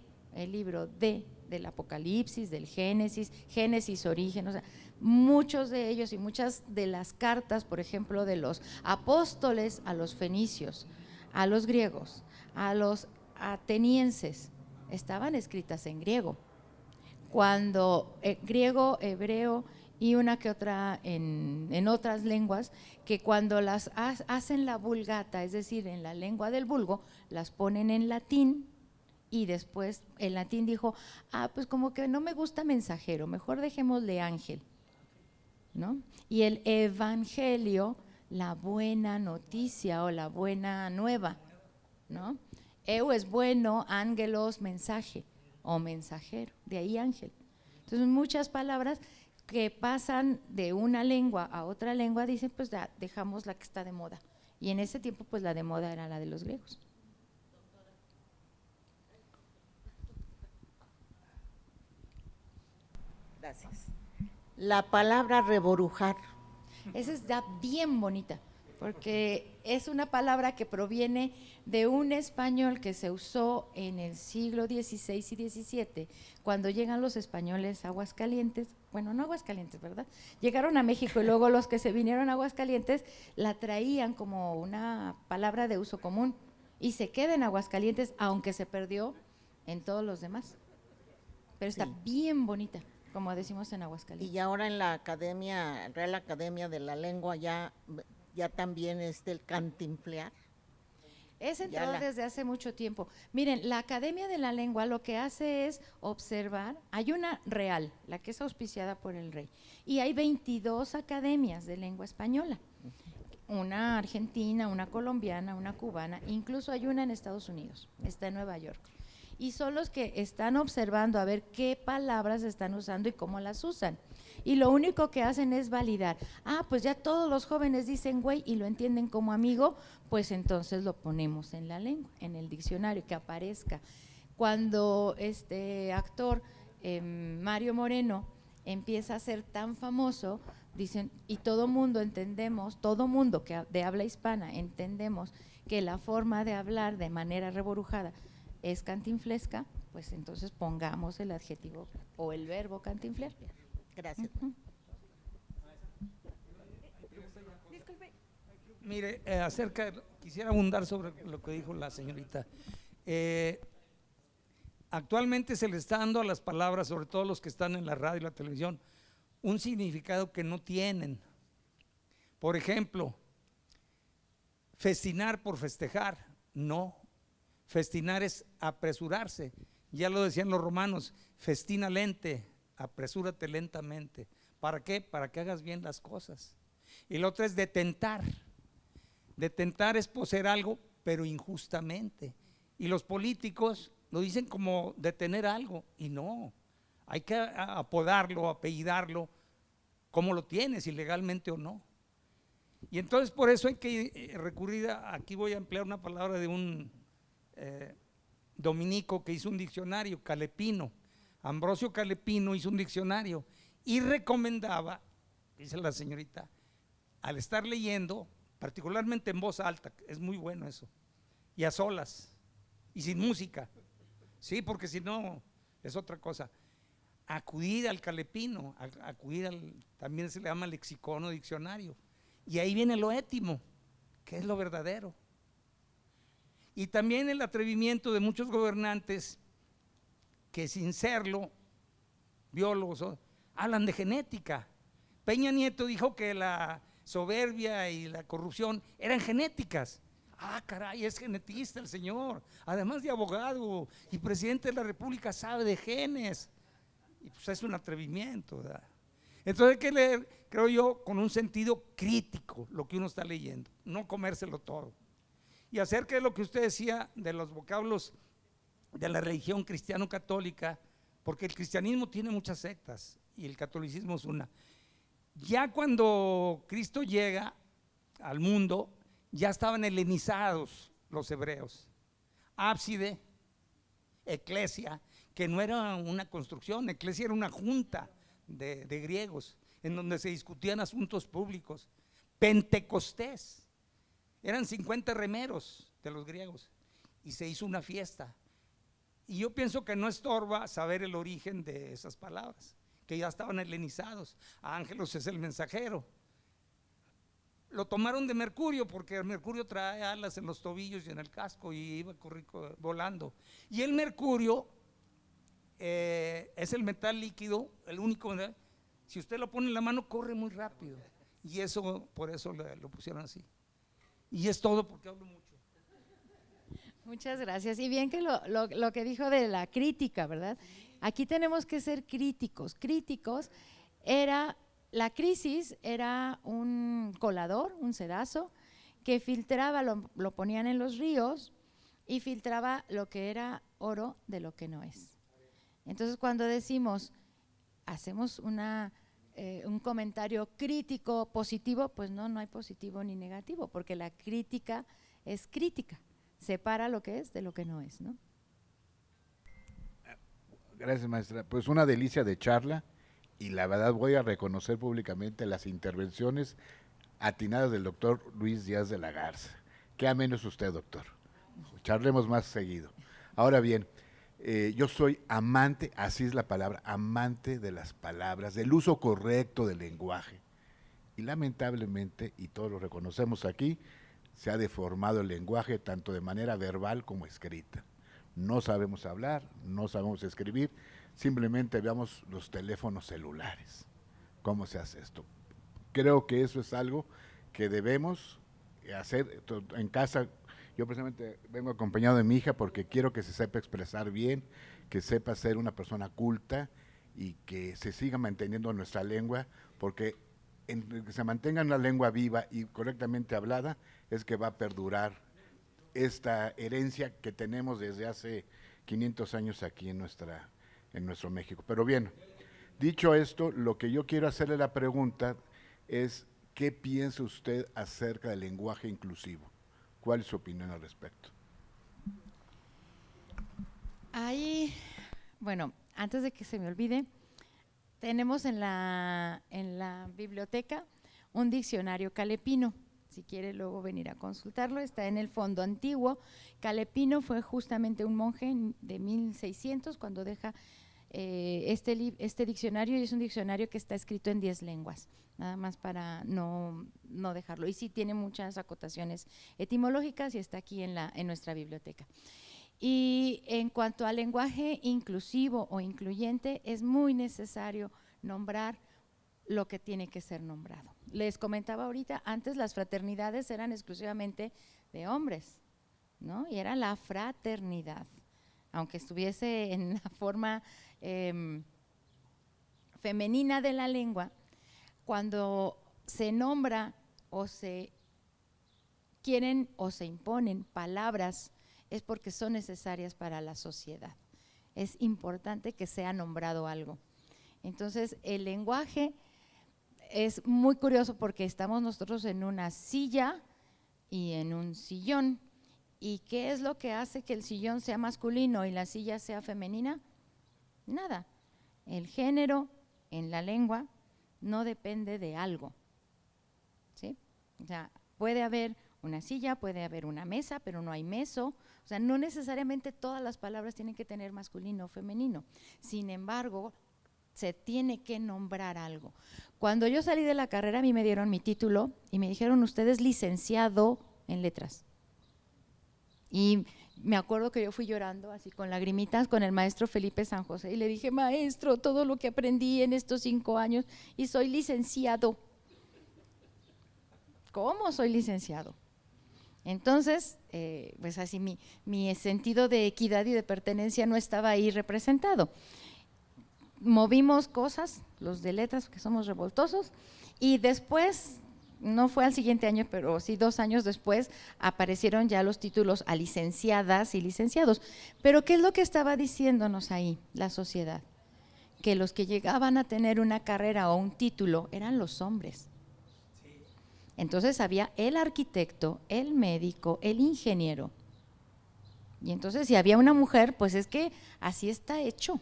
Apocalipsis, del Génesis, origen, o sea, muchos de ellos y muchas de las cartas, por ejemplo, de los apóstoles a los fenicios, a los griegos, a los atenienses, estaban escritas en griego. Cuando griego, hebreo y una que otra en otras lenguas, que cuando las hacen la vulgata, es decir, en la lengua del vulgo, las ponen en latín, y después el latín dijo, pues como que no me gusta mensajero, mejor dejémosle ángel, ¿no? Y el evangelio, la buena noticia o la buena nueva, ¿no? Eu es bueno, ángelos, mensaje o mensajero, de ahí ángel. Entonces muchas palabras que pasan de una lengua a otra lengua dicen, pues ya, dejamos la que está de moda. Y en ese tiempo pues la de moda era la de los griegos. Gracias. La palabra reborujar. Esa es ya bien bonita, porque es una palabra que proviene de un español que se usó en el siglo XVI y XVII, cuando llegan los españoles a Aguascalientes, bueno, no Aguascalientes, ¿verdad? Llegaron a México y luego los que se vinieron a Aguascalientes la traían como una palabra de uso común y se queda en Aguascalientes, aunque se perdió en todos los demás. Pero está Sí. bien bonita, como decimos en Aguascalientes. Y ahora en la Academia, Real Academia de la Lengua, ya también es del cantinflear. Es Ya entrado la- desde hace mucho tiempo. Miren, la Academia de la Lengua lo que hace es observar, hay una real, la que es auspiciada por el rey, y hay 22 academias de lengua española, una argentina, una colombiana, una cubana, incluso hay una en Estados Unidos, está en Nueva York. Y son los que están observando a ver qué palabras están usando y cómo las usan. Y lo único que hacen es validar. Pues ya todos los jóvenes dicen güey y lo entienden como amigo, pues entonces lo ponemos en la lengua, en el diccionario, que aparezca. Cuando este actor, Mario Moreno, empieza a ser tan famoso, dicen, y todo mundo entendemos, todo mundo que de habla hispana entendemos que la forma de hablar de manera reborujada es cantinflesca, pues entonces pongamos el adjetivo o el verbo cantinflear. Gracias. Mire, quisiera abundar sobre lo que dijo la señorita. Actualmente se le está dando a las palabras, sobre todo los que están en la radio y la televisión, un significado que no tienen. Por ejemplo, festinar por festejar, no. Festinar es apresurarse, ya lo decían los romanos, festina lente, apresúrate lentamente. ¿Para qué? Para que hagas bien las cosas. Y la otra es detentar. Detentar es poseer algo, pero injustamente. Y los políticos lo dicen como detener algo, y no. Hay que apodarlo, apellidarlo, como lo tienes, ilegalmente o no. Y entonces por eso hay que recurrir aquí voy a emplear una palabra de un dominico que hizo un diccionario, Calepino. Ambrosio Calepino hizo un diccionario y recomendaba, dice la señorita, al estar leyendo, particularmente en voz alta, es muy bueno eso, y a solas, y sin música, sí, porque si no es otra cosa, acudir al Calepino, también se le llama lexicono, diccionario, y ahí viene lo étimo, que es lo verdadero. Y también el atrevimiento de muchos gobernantes que sin serlo, biólogos, hablan de genética. Peña Nieto dijo que la soberbia y la corrupción eran genéticas. Caray, es genetista el señor, además de abogado y presidente de la República, sabe de genes. Y pues es un atrevimiento, ¿verdad? Entonces hay que leer, creo yo, con un sentido crítico lo que uno está leyendo, no comérselo todo. Y acerca de lo que usted decía de los vocablos de la religión cristiano-católica, porque el cristianismo tiene muchas sectas y el catolicismo es una. Ya cuando Cristo llega al mundo, ya estaban helenizados los hebreos. Ábside, eclesia, que no era una construcción, eclesia era una junta de griegos en donde se discutían asuntos públicos. Pentecostés, eran 50 remeros de los griegos y se hizo una fiesta. Y yo pienso que no estorba saber el origen de esas palabras, que ya estaban helenizados. Ángelos es el mensajero. Lo tomaron de Mercurio porque el Mercurio trae alas en los tobillos y en el casco y iba volando. Y el Mercurio es el metal líquido, el único Si usted lo pone en la mano, corre muy rápido. Y eso, por eso lo pusieron así. Y es todo porque hablo mucho. Muchas gracias. Y bien que lo que dijo de la crítica, ¿verdad? Aquí tenemos que ser críticos. Críticos la crisis era un colador, un sedazo, que filtraba, lo ponían en los ríos y filtraba lo que era oro de lo que no es. Entonces, cuando decimos, hacemos un comentario crítico positivo, pues no hay positivo ni negativo, porque la crítica es crítica, separa lo que es de lo que no es, ¿no? Gracias, maestra. Pues una delicia de charla, y la verdad voy a reconocer públicamente las intervenciones atinadas del doctor Luis Díaz de la Garza. Qué ameno es usted, doctor. Charlemos más seguido. Ahora bien, yo soy amante, así es la palabra, amante de las palabras, del uso correcto del lenguaje. Y lamentablemente, y todos lo reconocemos aquí, se ha deformado el lenguaje tanto de manera verbal como escrita. No sabemos hablar, no sabemos escribir, simplemente veamos los teléfonos celulares. ¿Cómo se hace esto? Creo que eso es algo que debemos hacer en casa. Yo precisamente vengo acompañado de mi hija porque quiero que se sepa expresar bien, que sepa ser una persona culta y que se siga manteniendo nuestra lengua, porque que se mantenga una lengua viva y correctamente hablada es que va a perdurar esta herencia que tenemos desde hace 500 años aquí en nuestro México. Pero bien, dicho esto, lo que yo quiero hacerle la pregunta es, ¿qué piensa usted acerca del lenguaje inclusivo? ¿Cuál es su opinión al respecto? Ahí, bueno, antes de que se me olvide, tenemos en la biblioteca un diccionario calepino. Si quiere luego venir a consultarlo, está en el fondo antiguo. Calepino fue justamente un monje de 1600 cuando deja este diccionario, y es un diccionario que está escrito en 10 lenguas, nada más para no dejarlo. Y sí tiene muchas acotaciones etimológicas y está aquí en nuestra biblioteca. Y en cuanto al lenguaje inclusivo o incluyente, es muy necesario nombrar lo que tiene que ser nombrado. Les comentaba ahorita, antes las fraternidades eran exclusivamente de hombres, ¿no? Y era la fraternidad, aunque estuviese en la forma femenina de la lengua. Cuando se nombra o se quieren o se imponen palabras, es porque son necesarias para la sociedad. Es importante que sea nombrado algo. Entonces, el lenguaje es muy curioso porque estamos nosotros en una silla y en un sillón. ¿Y qué es lo que hace que el sillón sea masculino y la silla sea femenina? Nada. El género en la lengua no depende de algo, ¿sí? O sea, puede haber una silla, puede haber una mesa, pero no hay meso. O sea, no necesariamente todas las palabras tienen que tener masculino o femenino. Sin embargo, se tiene que nombrar algo. Cuando yo salí de la carrera, a mí me dieron mi título y me dijeron, usted es licenciado en letras. Y me acuerdo que yo fui llorando así con lagrimitas con el maestro Felipe San José y le dije, maestro, todo lo que aprendí en estos 5 años y soy licenciado. ¿Cómo soy licenciado? Entonces, pues así mi sentido de equidad y de pertenencia no estaba ahí representado. Movimos cosas, los de letras, que somos revoltosos, y después, no fue al siguiente año, pero sí 2 años después, aparecieron ya los títulos a licenciadas y licenciados. Pero ¿qué es lo que estaba diciéndonos ahí la sociedad? Que los que llegaban a tener una carrera o un título eran los hombres. Entonces había el arquitecto, el médico, el ingeniero. Y entonces si había una mujer, pues es que así está hecho.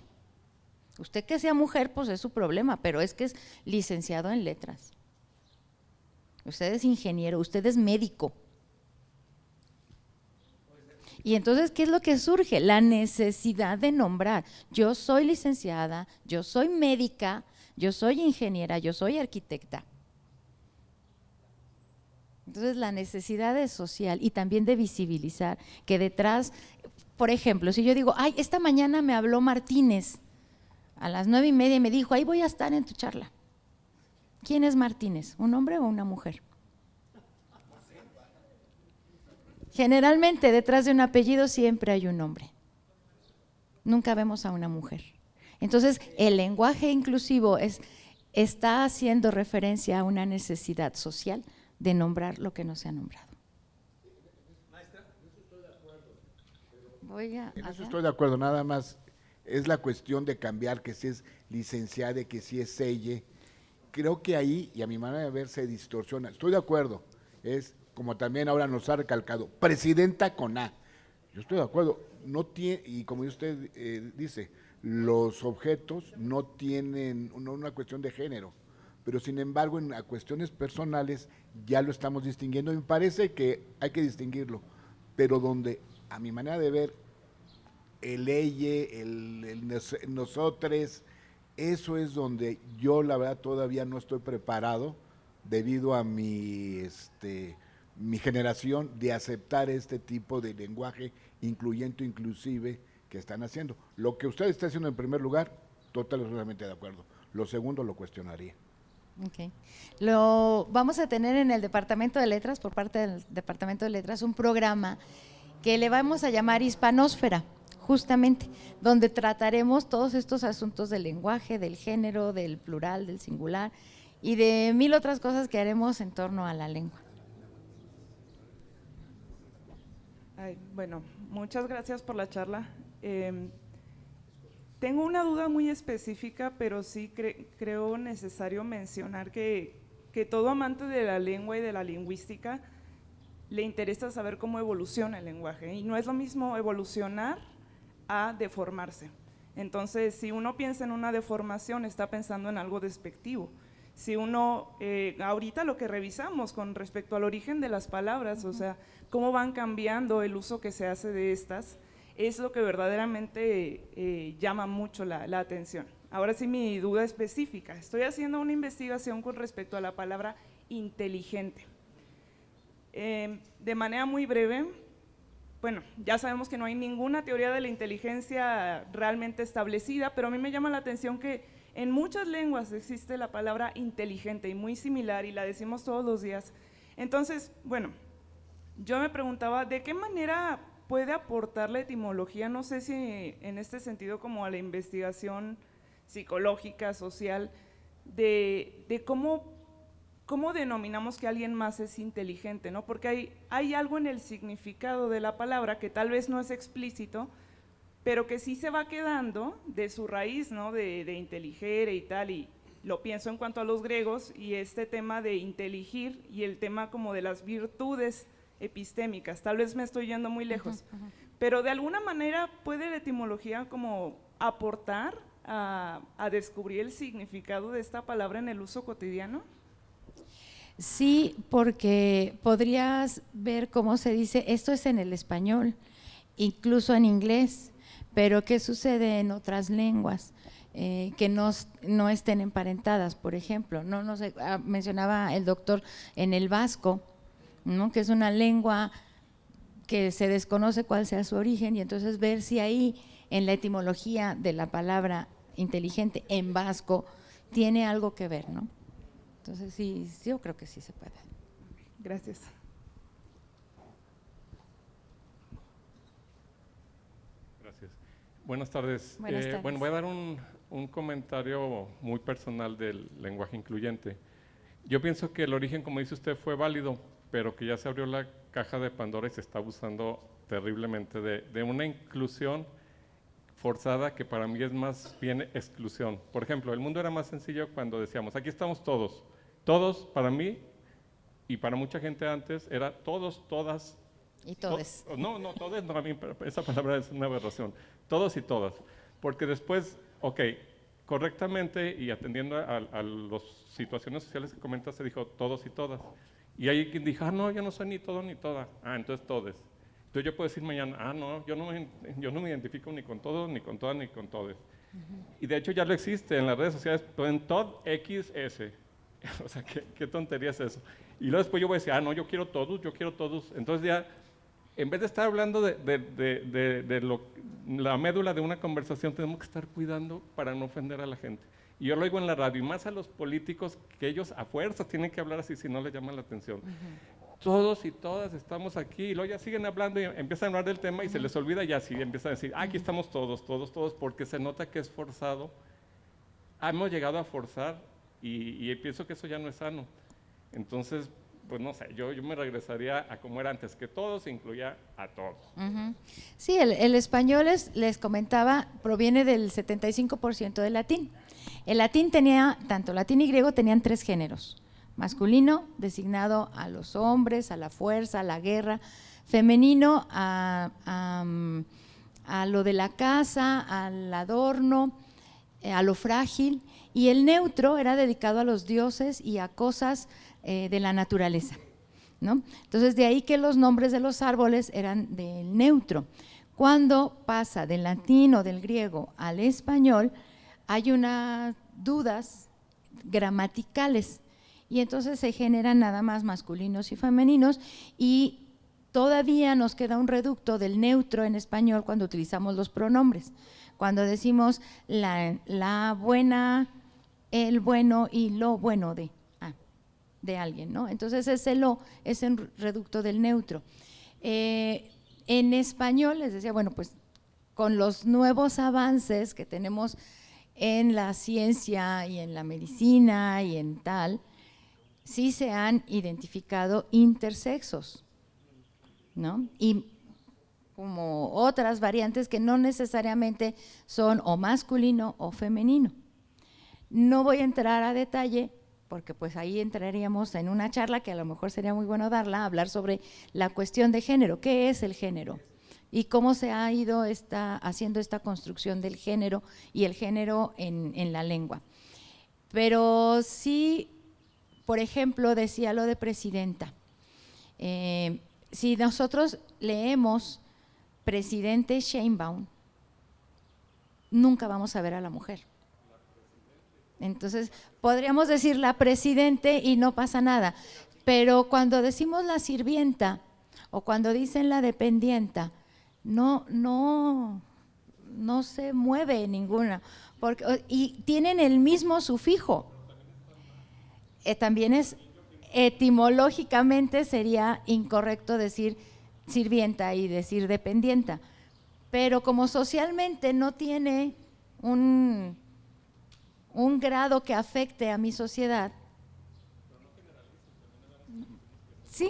Usted que sea mujer, pues es su problema, pero es que es licenciado en letras. Usted es ingeniero, usted es médico. Y entonces, ¿qué es lo que surge? La necesidad de nombrar. Yo soy licenciada, yo soy médica, yo soy ingeniera, yo soy arquitecta. Entonces, la necesidad es social y también de visibilizar que detrás, por ejemplo, si yo digo, ay, esta mañana me habló Martínez a las 9:30 y me dijo, ahí voy a estar en tu charla. ¿Quién es Martínez? ¿Un hombre o una mujer? Generalmente detrás de un apellido siempre hay un hombre. Nunca vemos a una mujer. Entonces, el lenguaje inclusivo está haciendo referencia a una necesidad social de nombrar lo que no se ha nombrado. En eso estoy de acuerdo, nada más es la cuestión de cambiar que si es licenciada y que si es selle. Creo que ahí, y a mi manera de ver, se distorsiona. Estoy de acuerdo, es como también ahora nos ha recalcado, presidenta con A. Yo estoy de acuerdo, no tiene, y como usted dice, los objetos no tienen una cuestión de género, pero sin embargo en cuestiones personales ya lo estamos distinguiendo y me parece que hay que distinguirlo, pero donde a mi manera de ver el elle, nosotres, eso es donde yo la verdad todavía no estoy preparado debido a mi generación de aceptar este tipo de lenguaje incluyente inclusive que están haciendo. Lo que usted está haciendo en primer lugar, totalmente de acuerdo. Lo segundo lo cuestionaría. Okay. Lo vamos a tener en el Departamento de Letras, por parte del Departamento de Letras, un programa que le vamos a llamar Hispanósfera, justamente, donde trataremos todos estos asuntos del lenguaje, del género, del plural, del singular y de 1000 otras cosas que haremos en torno a la lengua. Bueno, muchas gracias por la charla. Tengo una duda muy específica, pero sí creo necesario mencionar que todo amante de la lengua y de la lingüística le interesa saber cómo evoluciona el lenguaje, y no es lo mismo evolucionar a deformarse. Entonces, si uno piensa en una deformación, está pensando en algo despectivo. Si uno, ahorita lo que revisamos con respecto al origen de las palabras, o sea, cómo van cambiando el uso que se hace de estas, es lo que verdaderamente llama mucho la atención. Ahora sí, mi duda específica, estoy haciendo una investigación con respecto a la palabra inteligente. De manera muy breve, bueno, ya sabemos que no hay ninguna teoría de la inteligencia realmente establecida, pero a mí me llama la atención que en muchas lenguas existe la palabra inteligente y muy similar y la decimos todos los días. Entonces, bueno, yo me preguntaba, ¿de qué manera puede aportar la etimología? No sé si en este sentido como a la investigación psicológica, social, de cómo denominamos que alguien más es inteligente, ¿no? Porque hay algo en el significado de la palabra que tal vez no es explícito, pero que sí se va quedando de su raíz, ¿no? De inteligere y tal, y lo pienso en cuanto a los griegos y este tema de inteligir y el tema como de las virtudes epistémicas. Tal vez me estoy yendo muy lejos, pero de alguna manera puede la etimología como aportar a descubrir el significado de esta palabra en el uso cotidiano. Sí, porque podrías ver cómo se dice, esto es en el español, incluso en inglés, pero ¿qué sucede en otras lenguas que no estén emparentadas? Por ejemplo, no sé, mencionaba el doctor en el vasco, ¿no? Que es una lengua que se desconoce cuál sea su origen, y entonces ver si ahí en la etimología de la palabra inteligente en vasco tiene algo que ver, ¿no? Entonces sí, yo creo que sí se puede. Gracias. Gracias. Buenas tardes. Buenas tardes. Bueno, voy a dar un comentario muy personal del lenguaje incluyente. Yo pienso que el origen, como dice usted, fue válido, pero que ya se abrió la caja de Pandora y se está abusando terriblemente de una inclusión forzada que para mí es más bien exclusión. Por ejemplo, el mundo era más sencillo cuando decíamos, aquí estamos todos. Todos, para mí, y para mucha gente antes, era todos, todas. Y todes. No, todes, no, a mí esa palabra es una aberración. Todos y todas. Porque después, ok, correctamente y atendiendo a las situaciones sociales que comentas, se dijo todos y todas. Y hay quien dijo, no, yo no soy ni todo ni toda. Entonces todes. Entonces yo puedo decir mañana, no, yo no me identifico ni con todos, ni con todas, ni con todes. Y de hecho ya lo existe en las redes sociales, en TOD XS. O sea, ¿qué tontería es eso? Y luego después yo voy a decir, no, yo quiero todos. Entonces ya, en vez de estar hablando de la médula de una conversación, tenemos que estar cuidando para no ofender a la gente. Y yo lo oigo en la radio, y más a los políticos, que ellos a fuerzas tienen que hablar así si no les llama la atención. Todos y todas estamos aquí, y luego ya siguen hablando y empiezan a hablar del tema y se les olvida, y así empiezan a decir, aquí estamos todos, porque se nota que es forzado. Hemos llegado a forzar y pienso que eso ya no es sano. Entonces, pues no sé, yo me regresaría a como era antes, que todo se incluya a todos. Sí, el español, les comentaba, proviene del 75% del latín. El latín tenía, tanto latín y griego tenían 3 géneros. Masculino, designado a los hombres, a la fuerza, a la guerra. Femenino, a lo de la casa, al adorno, a lo frágil. Y el neutro era dedicado a los dioses y a cosas de la naturaleza, ¿no? Entonces, de ahí que los nombres de los árboles eran del neutro. Cuando pasa del latín o del griego al español, hay unas dudas gramaticales y entonces se generan nada más masculinos y femeninos, y todavía nos queda un reducto del neutro en español cuando utilizamos los pronombres. Cuando decimos la buena, el bueno y lo bueno de alguien, ¿no? Entonces ese lo es el reducto del neutro. En español les decía, bueno, pues con los nuevos avances que tenemos en la ciencia y en la medicina y en tal, sí se han identificado intersexos, ¿no? Y como otras variantes que no necesariamente son o masculino o femenino. No voy a entrar a detalle porque pues ahí entraríamos en una charla que a lo mejor sería muy bueno darla, hablar sobre la cuestión de género, qué es el género y cómo se ha ido haciendo esta construcción del género y el género en la lengua. Pero sí, por ejemplo, decía lo de presidenta. Si nosotros leemos presidente Sheinbaum, nunca vamos a ver a la mujer. Entonces, podríamos decir la presidente y no pasa nada, pero cuando decimos la sirvienta o cuando dicen la dependienta, no se mueve ninguna, y tienen el mismo sufijo. También es, etimológicamente sería incorrecto decir sirvienta y decir dependienta, pero como socialmente no tiene un grado que afecte a mi sociedad. Sí,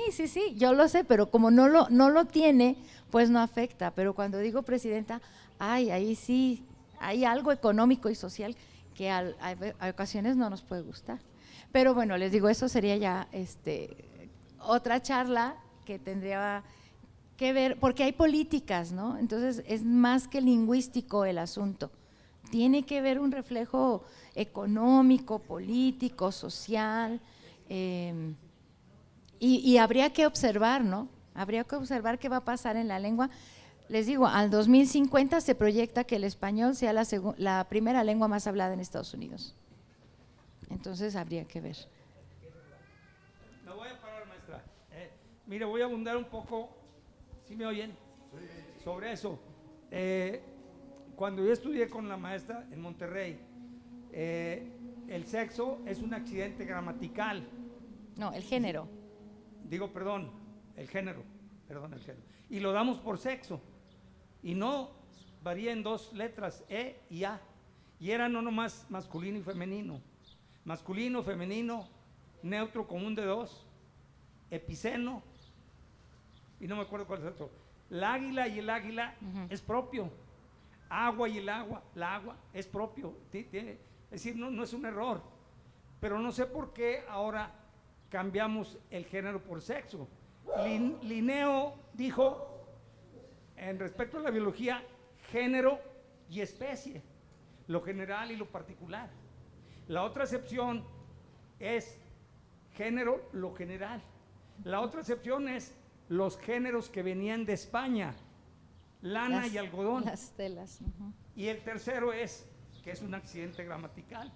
yo lo sé, pero como no lo tiene, pues no afecta. Pero cuando digo presidenta, ahí sí, hay algo económico y social que a ocasiones no nos puede gustar. Pero bueno, les digo, eso sería ya otra charla que tendría que ver, porque hay políticas, ¿no? Entonces es más que lingüístico el asunto. Tiene que ver un reflejo económico, político, social, y habría que observar, ¿no? Habría que observar qué va a pasar en la lengua. Les digo, al 2050 se proyecta que el español sea la primera lengua más hablada en Estados Unidos. Entonces habría que ver. Me voy a parar, maestra. Mire, voy a abundar un poco, ¿sí me oyen? Sí. Sobre eso. Cuando yo estudié con la maestra en Monterrey, el sexo es un accidente gramatical. No, el género. El género. Y lo damos por sexo. Y no varía en 2 letras, E y A. Y era no nomás masculino y femenino. Masculino, femenino, neutro común de 2, epiceno, y no me acuerdo cuál es el otro. La águila y el águila es propio. Agua y la agua es propio. Es decir, no es un error. Pero no sé por qué ahora cambiamos el género por sexo. Linneo dijo, en respecto a la biología, género y especie, lo general y lo particular. La otra acepción es género, lo general. La otra acepción es los géneros que venían de España, lana y algodón. Las telas. Y el tercero es que es un accidente gramatical.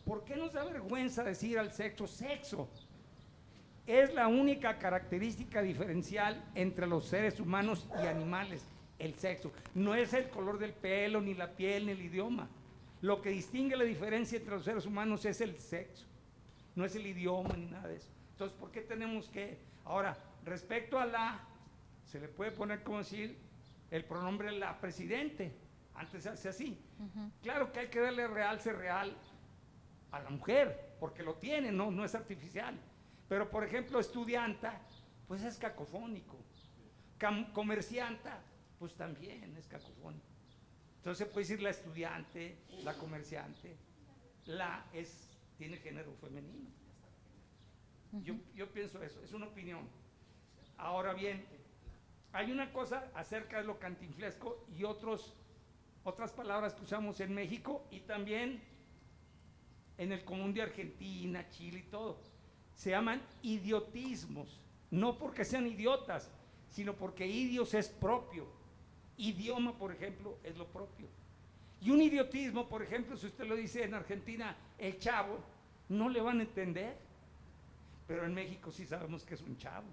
¿Por qué nos da vergüenza decir al sexo, sexo? Es la única característica diferencial entre los seres humanos y animales, el sexo. No es el color del pelo, ni la piel, ni el idioma. Lo que distingue la diferencia entre los seres humanos es el sexo, no es el idioma ni nada de eso. Entonces, ¿por qué tenemos que? Ahora, respecto a la, se le puede poner como decir el pronombre la presidente, antes se hace así. Claro que hay que darle realce real a la mujer, porque lo tiene, no es artificial. Pero, por ejemplo, estudianta, pues es cacofónico. Comercianta, pues también es cacofónico. Entonces puede decir la estudiante, la comerciante, tiene género femenino. Yo pienso eso, es una opinión. Ahora bien, hay una cosa acerca de lo cantinflesco y otras palabras que usamos en México y también en el común de Argentina, Chile y todo. Se llaman idiotismos, no porque sean idiotas, sino porque idios es propio. Idioma, por ejemplo, es lo propio. Y un idiotismo, por ejemplo, si usted lo dice en Argentina, el chavo, no le van a entender. Pero en México sí sabemos que es un chavo.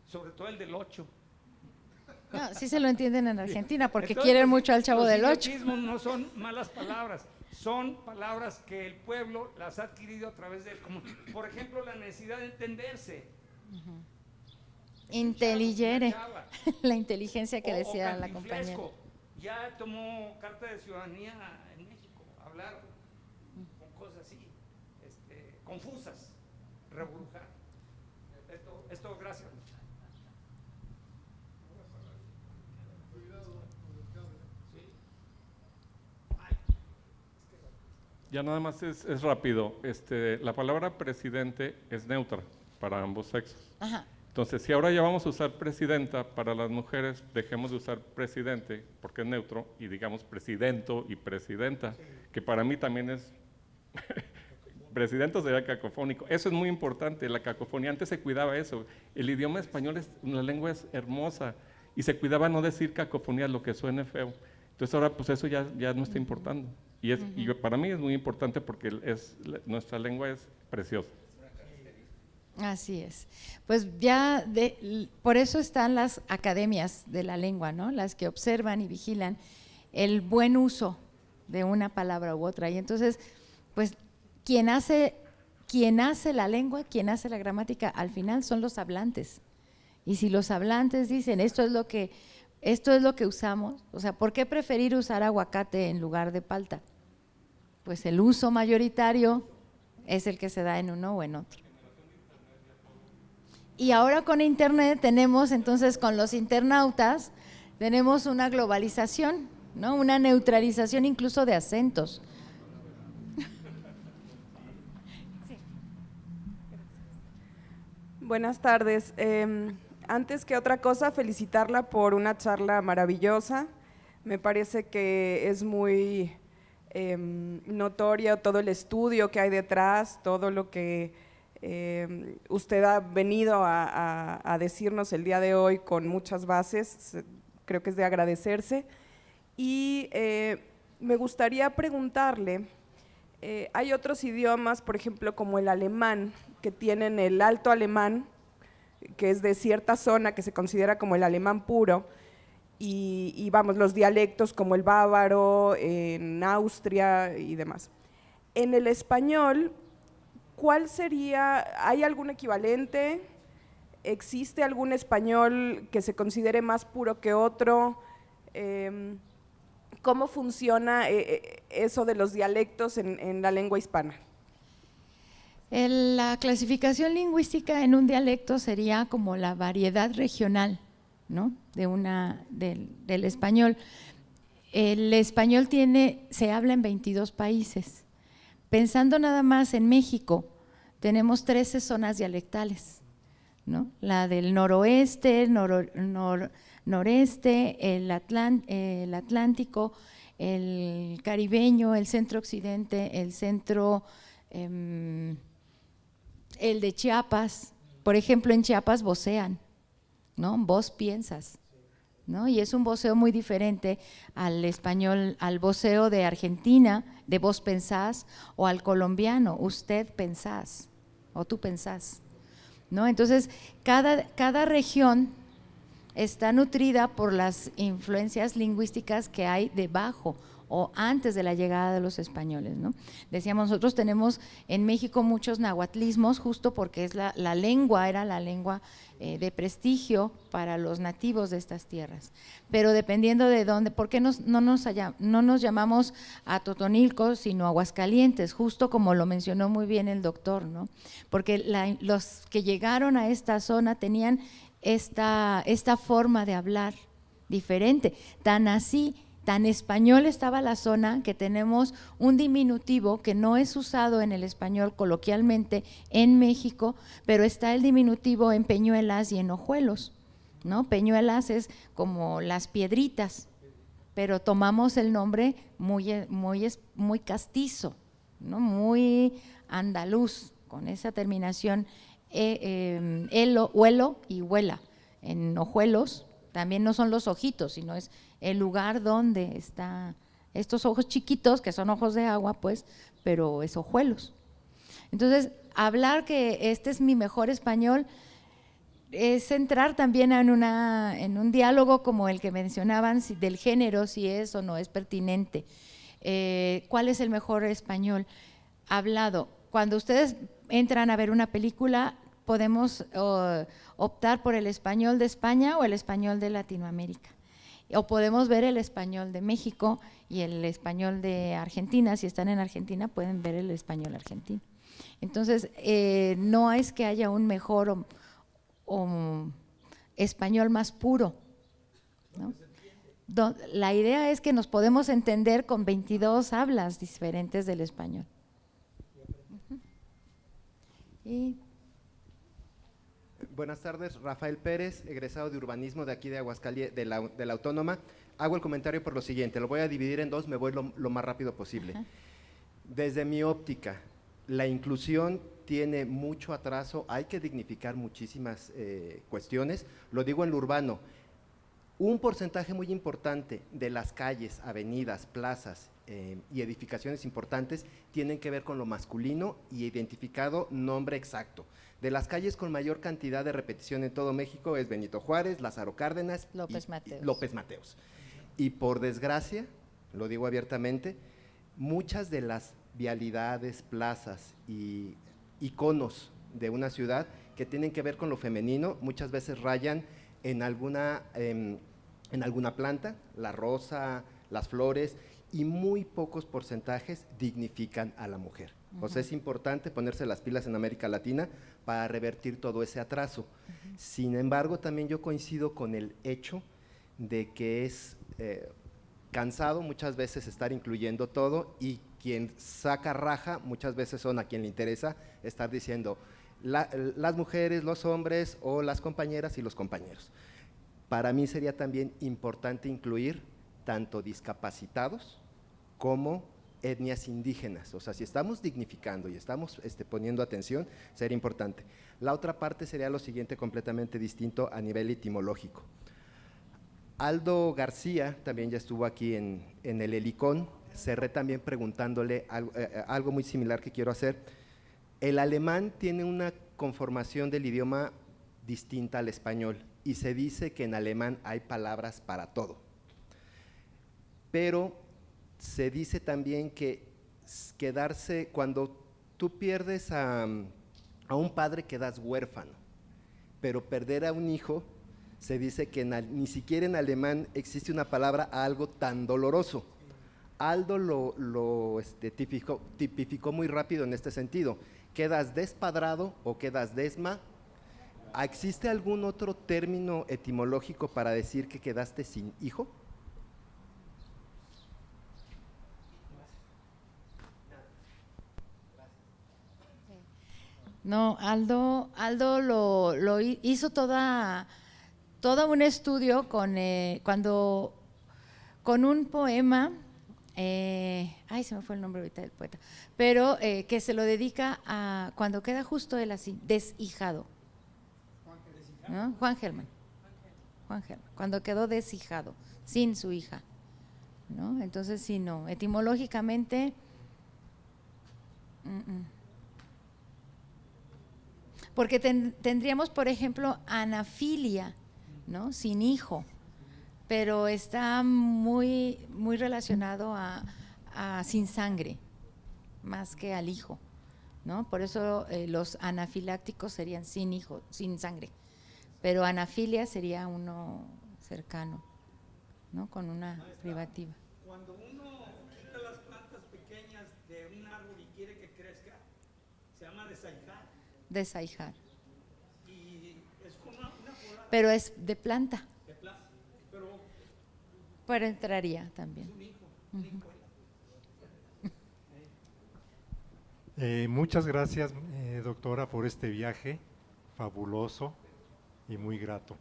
Sobre todo el del 8. No, sí se lo entienden en Argentina porque Entonces, quieren mucho al Chavo del 8. Los idiotismos no son malas palabras, son palabras que el pueblo las ha adquirido a través de, como, por ejemplo, la necesidad de entenderse. Inteligere, la inteligencia que decía la compañera. Cantinflesco, ya tomó carta de ciudadanía en México, hablar con cosas así, confusas, rebrujar. Esto, gracias. Ya nada más es rápido. La palabra presidente es neutra para ambos sexos. Ajá. Entonces, si ahora ya vamos a usar presidenta, para las mujeres dejemos de usar presidente porque es neutro y digamos presidento y presidenta, que para mí también es presidente sería cacofónico. Eso es muy importante, la cacofonía, antes se cuidaba eso. El idioma español, la lengua es hermosa y se cuidaba no decir cacofonía, lo que suene feo. Entonces ahora pues eso ya no está importando. Y para mí es muy importante porque nuestra lengua es preciosa. Así es. Pues ya por eso están las academias de la lengua, ¿no? Las que observan y vigilan el buen uso de una palabra u otra. Y entonces, pues quien hace la lengua, quien hace la gramática, al final son los hablantes. Y si los hablantes dicen esto es lo que usamos, o sea, ¿por qué preferir usar aguacate en lugar de palta? Pues el uso mayoritario es el que se da en uno o en otro. Y ahora con internet tenemos, entonces con los internautas, tenemos una globalización, ¿no? Una neutralización incluso de acentos. Buenas tardes. Antes que otra cosa, felicitarla por una charla maravillosa. Me parece que es muy notorio todo el estudio que hay detrás, todo lo que usted ha venido a decirnos el día de hoy con muchas bases, creo que es de agradecerse. Y me gustaría preguntarle, hay otros idiomas, por ejemplo, como el alemán, que tienen el alto alemán, que es de cierta zona que se considera como el alemán puro, y vamos, los dialectos como el bávaro, en Austria y demás. En el español, ¿cuál sería, hay algún equivalente? ¿Existe algún español que se considere más puro que otro? ¿Cómo funciona eso de los dialectos en la lengua hispana? La clasificación lingüística en un dialecto sería como la variedad regional, ¿no? Del español. El español se habla en 22 países. Pensando nada más en México, tenemos 13 zonas dialectales, ¿no? La del noroeste, noreste, el Atlántico, el caribeño, el centro occidente, el centro, el de Chiapas. Por ejemplo, en Chiapas vocean, ¿no? Vos piensas, ¿no? Y es un voceo muy diferente al español, al voceo de Argentina, de vos pensás, o al colombiano, usted pensás, o tú pensás, ¿no? Entonces, cada región está nutrida por las influencias lingüísticas que hay debajo o antes de la llegada de los españoles, ¿no? Decíamos, nosotros tenemos en México muchos nahuatlismos, justo porque es la lengua, era la lengua de prestigio para los nativos de estas tierras. Pero dependiendo de dónde, ¿por qué no nos llamamos a Totonilco, sino a Aguascalientes? Justo como lo mencionó muy bien el doctor, ¿no? Porque los que llegaron a esta zona tenían esta forma de hablar diferente, tan así, tan español estaba la zona que tenemos un diminutivo que no es usado en el español coloquialmente en México, pero está el diminutivo en Peñuelas y en Ojuelos, ¿no? Peñuelas es como las piedritas, pero tomamos el nombre muy castizo, ¿no? Muy andaluz, con esa terminación huelo y huela. En Ojuelos también no son los ojitos, sino es el lugar donde están estos ojos chiquitos, que son ojos de agua, pues, pero es Ojuelos. Entonces, hablar que este es mi mejor español es entrar también en un diálogo como el que mencionaban, del género, si es o no es pertinente. ¿Cuál es el mejor español hablado? Cuando ustedes entran a ver una película, podemos optar por el español de España o el español de Latinoamérica. O podemos ver el español de México y el español de Argentina. Si están en Argentina, pueden ver el español argentino. Entonces, no es que haya un mejor o español más puro, ¿no? La idea es que nos podemos entender con 22 hablas diferentes del español. Y buenas tardes, Rafael Pérez, egresado de urbanismo de aquí de Aguascalientes, de la Autónoma. Hago el comentario por lo siguiente, lo voy a dividir en dos, me voy lo más rápido posible. Ajá. Desde mi óptica, la inclusión tiene mucho atraso, hay que dignificar muchísimas cuestiones, lo digo en lo urbano. Un porcentaje muy importante de las calles, avenidas, plazas y edificaciones importantes tienen que ver con lo masculino y identificado nombre exacto. De las calles con mayor cantidad de repetición en todo México es Benito Juárez, Lázaro Cárdenas y López Mateos. Y por desgracia, lo digo abiertamente, muchas de las vialidades, plazas y iconos de una ciudad que tienen que ver con lo femenino, muchas veces rayan en alguna planta, la rosa, las flores, y muy pocos porcentajes dignifican a la mujer. O sea, es importante ponerse las pilas en América Latina para revertir todo ese atraso. Sin embargo, también yo coincido con el hecho de que es cansado muchas veces estar incluyendo todo, y quien saca raja muchas veces son a quien le interesa estar diciendo las mujeres, los hombres o las compañeras y los compañeros. Para mí sería también importante incluir tanto discapacitados como etnias indígenas. O sea, si estamos dignificando y estamos poniendo atención, sería importante. La otra parte sería lo siguiente, completamente distinto a nivel etimológico. Aldo García también ya estuvo aquí en el Helicón, cerré también preguntándole algo muy similar que quiero hacer. El alemán tiene una conformación del idioma distinta al español, y se dice que en alemán hay palabras para todo, pero se dice también que quedarse, cuando tú pierdes a un padre quedas huérfano, pero perder a un hijo, se dice que ni siquiera en alemán existe una palabra a algo tan doloroso. Aldo lo tipificó muy rápido en este sentido, quedas despadrado o quedas desma. ¿Existe algún otro término etimológico para decir que quedaste sin hijo? No, Aldo lo hizo todo un estudio con un poema, se me fue el nombre ahorita del poeta, pero que se lo dedica a cuando queda justo él así, deshijado. ¿No? Juan Germán, cuando quedó deshijado, sin su hija, ¿no? Entonces, sí, no, etimológicamente, porque tendríamos, por ejemplo, anafilia, ¿no? Sin hijo, pero está muy, muy relacionado a sin sangre, más que al hijo, ¿no? Por eso los anafilácticos serían sin hijo, sin sangre, pero anafilia sería uno cercano, ¿no? Con una privativa. Cuando uno quita las plantas pequeñas de un árbol y quiere que crezca, se llama desaijar. Desaijar. Y es como una poda Pero es de planta. de plástico, Pero entraría también. un hijo. Muchas gracias, doctora, por este viaje fabuloso y muy grato.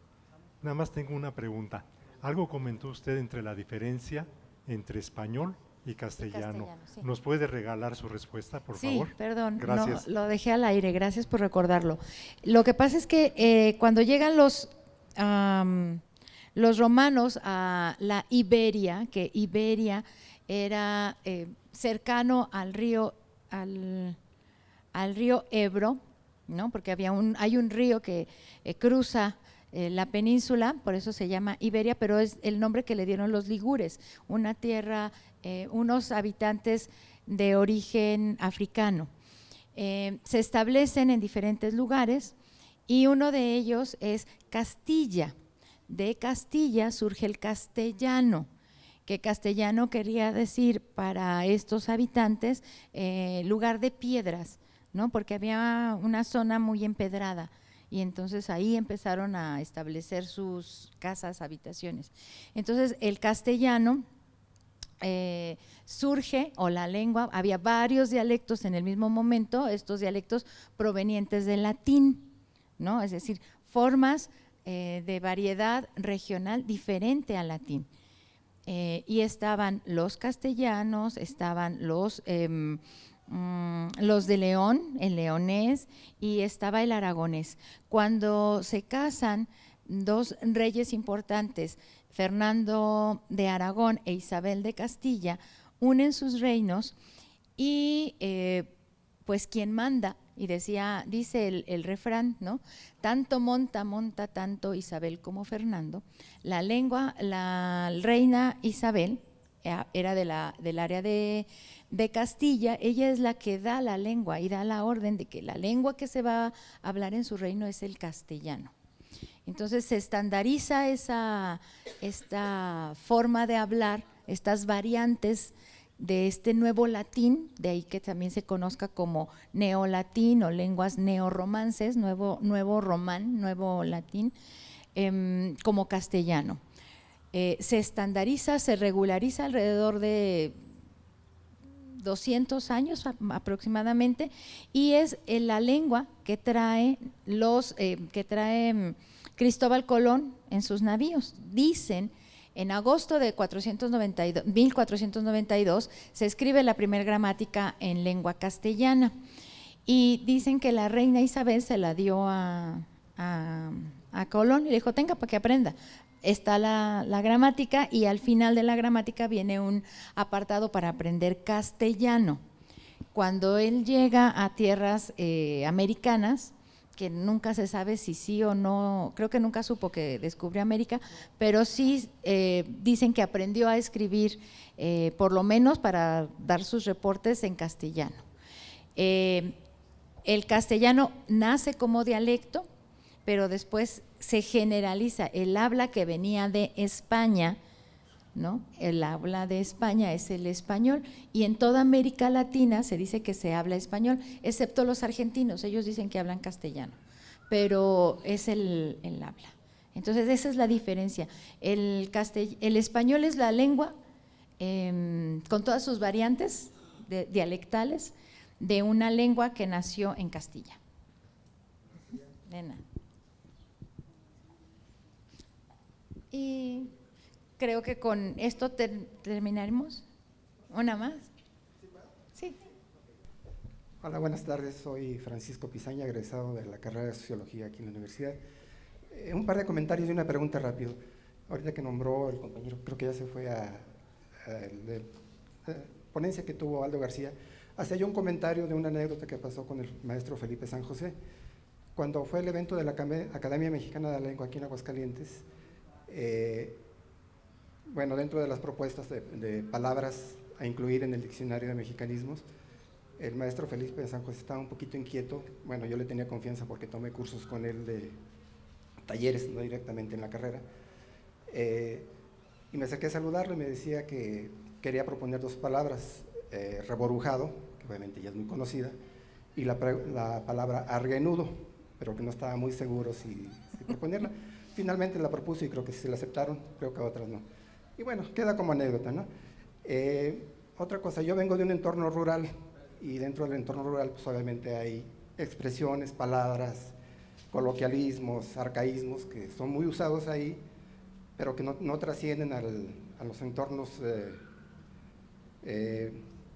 Nada más tengo una pregunta. Algo comentó usted entre la diferencia entre español y castellano. Sí. ¿Nos puede regalar su respuesta, por favor? Sí, perdón, Gracias. no, lo dejé al aire, gracias por recordarlo. Lo que pasa es que cuando llegan los romanos a la Iberia, que Iberia era cercano al río Ebro, ¿no? Porque hay un río que cruza la península, por eso se llama Iberia, pero es el nombre que le dieron los ligures, una tierra, unos habitantes de origen africano. Se establecen en diferentes lugares y uno de ellos es Castilla. De Castilla surge el castellano, que castellano quería decir para estos habitantes lugar de piedras, ¿no? Porque había una zona muy empedrada y entonces ahí empezaron a establecer sus casas, habitaciones. Entonces el castellano surge, o la lengua, había varios dialectos en el mismo momento, estos dialectos provenientes del latín, ¿no? Es decir, formas de variedad regional diferente al latín. Y estaban los castellanos, estaban los de León, el leonés, y estaba el aragonés. Cuando se casan dos reyes importantes, Fernando de Aragón e Isabel de Castilla, unen sus reinos y pues quien manda, y dice el refrán, ¿no? Tanto monta tanto Isabel como Fernando. La lengua, la reina Isabel era del área de Castilla, ella es la que da la lengua y da la orden de que la lengua que se va a hablar en su reino es el castellano. Entonces se estandariza esta forma de hablar, estas variantes de este nuevo latín, de ahí que también se conozca como neolatín o lenguas neorromances, nuevo román, nuevo latín, como castellano. Se estandariza, se regulariza alrededor de 200 años aproximadamente, y es la lengua que trae Cristóbal Colón en sus navíos. Dicen, en agosto de 1492 se escribe la primera gramática en lengua castellana y dicen que la reina Isabel se la dio a Colón y le dijo, tenga para que aprenda. Está la gramática y al final de la gramática viene un apartado para aprender castellano. Cuando él llega a tierras americanas, que nunca se sabe si sí o no, creo que nunca supo que descubrió América, pero sí dicen que aprendió a escribir, por lo menos para dar sus reportes en castellano. El castellano nace como dialecto, pero después se generaliza. El habla que venía de España, ¿no? El habla de España es el español, y en toda América Latina se dice que se habla español, excepto los argentinos, ellos dicen que hablan castellano, pero es el habla. Entonces esa es la diferencia. El español es la lengua con todas sus variantes dialectales de una lengua que nació en Castilla. De nada. Y creo que con esto terminaremos. ¿Una más? Sí. Hola, buenas tardes. Soy Francisco Pizaña, egresado de la carrera de Sociología aquí en la universidad. Un par de comentarios y una pregunta rápido. Ahorita que nombró el compañero, creo que ya se fue a la ponencia que tuvo Aldo García, hacía yo un comentario de una anécdota que pasó con el maestro Felipe San José. Cuando fue el evento de la Academia Mexicana de la Lengua aquí en Aguascalientes, Bueno, dentro de las propuestas de palabras a incluir en el diccionario de mexicanismos, el maestro Felipe San José estaba un poquito inquieto. Bueno, yo le tenía confianza porque tomé cursos con él de talleres, no directamente en la carrera. Y me acerqué a saludarlo y me decía que quería proponer dos palabras, reborujado, que obviamente ya es muy conocida, y la palabra arguenudo, pero que no estaba muy seguro si proponerla. Finalmente la propuse y creo que sí la aceptaron, creo que otras no. Y bueno, queda como anécdota, ¿no? Otra cosa, yo vengo de un entorno rural y dentro del entorno rural pues obviamente hay expresiones, palabras, coloquialismos, arcaísmos que son muy usados ahí, pero que no trascienden a los entornos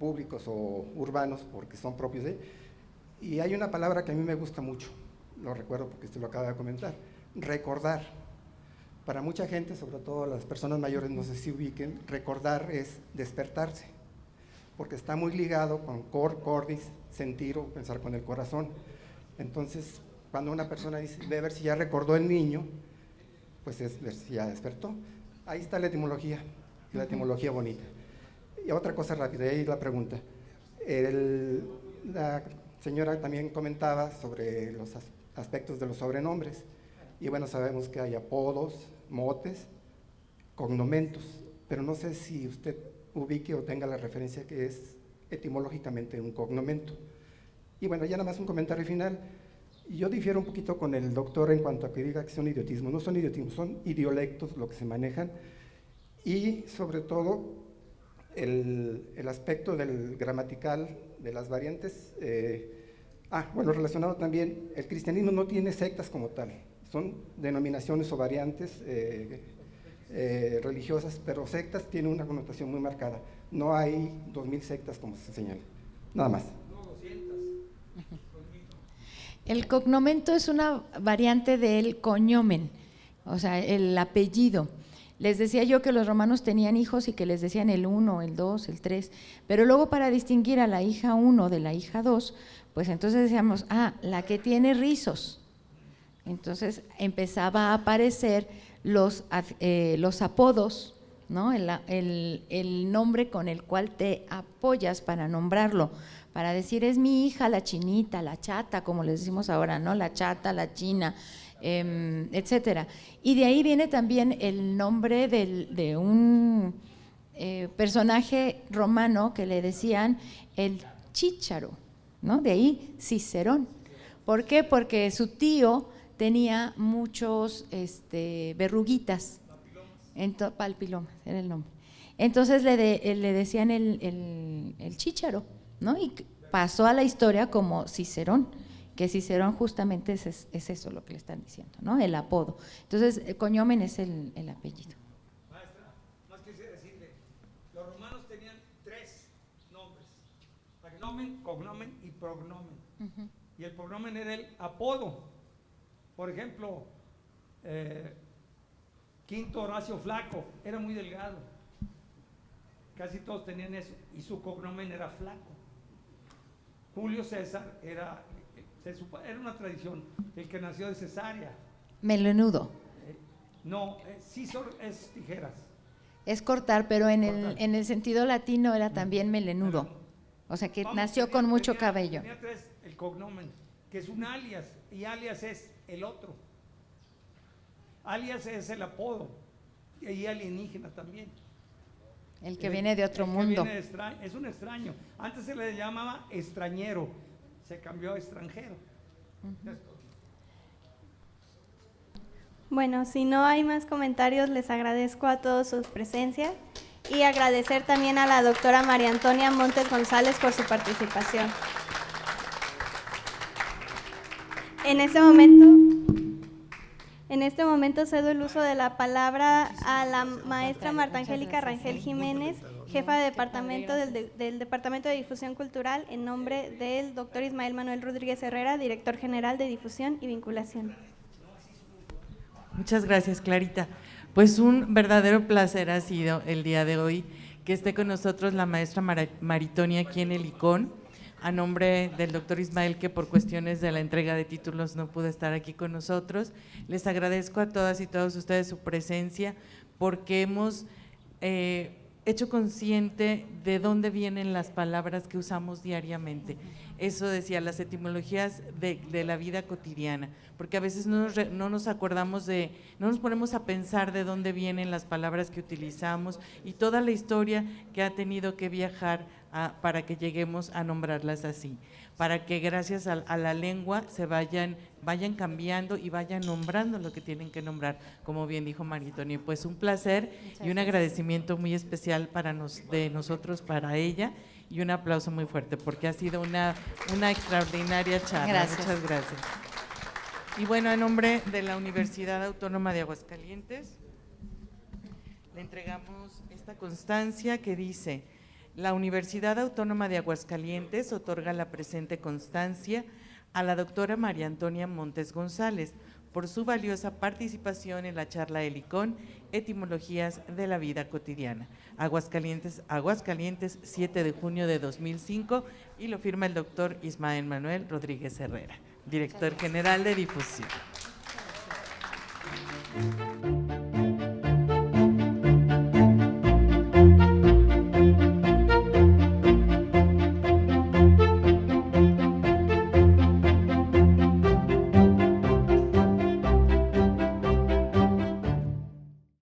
públicos o urbanos porque son propios de. Y hay una palabra que a mí me gusta mucho, lo recuerdo porque usted lo acaba de comentar, recordar. Para mucha gente, sobre todo las personas mayores, no sé si ubiquen, recordar es despertarse, porque está muy ligado con cordis, sentir o pensar con el corazón. Entonces, cuando una persona dice, ve a ver si ya recordó el niño, pues es ver si ya despertó. Ahí está la etimología bonita. Y otra cosa rápida, ahí la pregunta. La señora también comentaba sobre los aspectos de los sobrenombres. Y bueno, sabemos que hay apodos, motes, cognomentos, pero no sé si usted ubique o tenga la referencia que es etimológicamente un cognomento. Y bueno, ya nada más un comentario final. Yo difiero un poquito con el doctor en cuanto a que diga que son idiotismos. No son idiotismos, son idiolectos lo que se manejan, y sobre todo el aspecto del gramatical, de las variantes. Bueno, relacionado también, el cristianismo no tiene sectas como tal, son denominaciones o variantes religiosas, pero sectas tienen una connotación muy marcada. No hay 2000 sectas como se señala. Nada más. El cognomento es una variante del cognomen, o sea, el apellido. Les decía yo que los romanos tenían hijos y que les decían el 1, el 2, el 3, pero luego para distinguir a la hija 1 de la hija 2, pues entonces decíamos, la que tiene rizos. Entonces empezaba a aparecer los apodos, ¿no? El nombre con el cual te apoyas para nombrarlo, para decir es mi hija la chinita, la chata, como les decimos ahora, ¿no? La chata, la china, etcétera. Y de ahí viene también el nombre de un personaje romano que le decían el chícharo, ¿no? De ahí Cicerón. ¿Por qué? Porque su tío tenía muchos verruguitas, palpilomas era el nombre. Entonces le decían el chícharo, ¿no? Y pasó a la historia como Cicerón, que Cicerón justamente es eso lo que le están diciendo, ¿no? El apodo. Entonces, el cognomen es el apellido. Maestra, más quisiera decirle, los romanos tenían 3 nombres: agnomen, cognomen y prognomen. Y el prognomen era el apodo. Por ejemplo, Quinto Horacio Flaco era muy delgado, casi todos tenían eso, y su cognomen era Flaco. Julio César era una tradición, el que nació de cesárea. Melenudo. Císor es tijeras. Es cortar, pero en el sentido latino era también melenudo, o sea que nació con mucho cabello. Tenía 3, el cognomen, que es un alias, y alias es el otro. Alias es el apodo, y alienígena también. El que viene de otro mundo. Es un extraño. Antes se le llamaba extrañero, se cambió a extranjero. Bueno, si no hay más comentarios, les agradezco a todos su presencia y agradecer también a la doctora María Antonia Montes González por su participación. En este momento cedo el uso de la palabra a la maestra Marta Angélica Rangel Jiménez, jefa de departamento del Departamento de Difusión Cultural, en nombre del doctor Ismael Manuel Rodríguez Herrera, director general de Difusión y Vinculación. Muchas gracias, Clarita. Pues un verdadero placer ha sido el día de hoy que esté con nosotros la maestra Maritonia aquí en el ICON, a nombre del doctor Ismael, que por cuestiones de la entrega de títulos no pudo estar aquí con nosotros. Les agradezco a todas y todos ustedes su presencia, porque hemos hecho consciente de dónde vienen las palabras que usamos diariamente. Eso decía, las etimologías de la vida cotidiana, porque a veces no nos acordamos no nos ponemos a pensar de dónde vienen las palabras que utilizamos y toda la historia que ha tenido que viajar para que lleguemos a nombrarlas así, para que gracias a la lengua se vayan cambiando y vayan nombrando lo que tienen que nombrar, como bien dijo Maritonia. Pues un placer y un agradecimiento muy especial de nosotros para ella, y un aplauso muy fuerte porque ha sido una extraordinaria charla. Gracias. Muchas gracias. Y bueno, en nombre de la Universidad Autónoma de Aguascalientes, le entregamos esta constancia que dice: la Universidad Autónoma de Aguascalientes otorga la presente constancia a la doctora María Antonia Montes González por su valiosa participación en la charla del ICON, Etimologías de la Vida Cotidiana. Aguascalientes, 7 de junio de 2005, y lo firma el doctor Ismael Manuel Rodríguez Herrera, director general de difusión.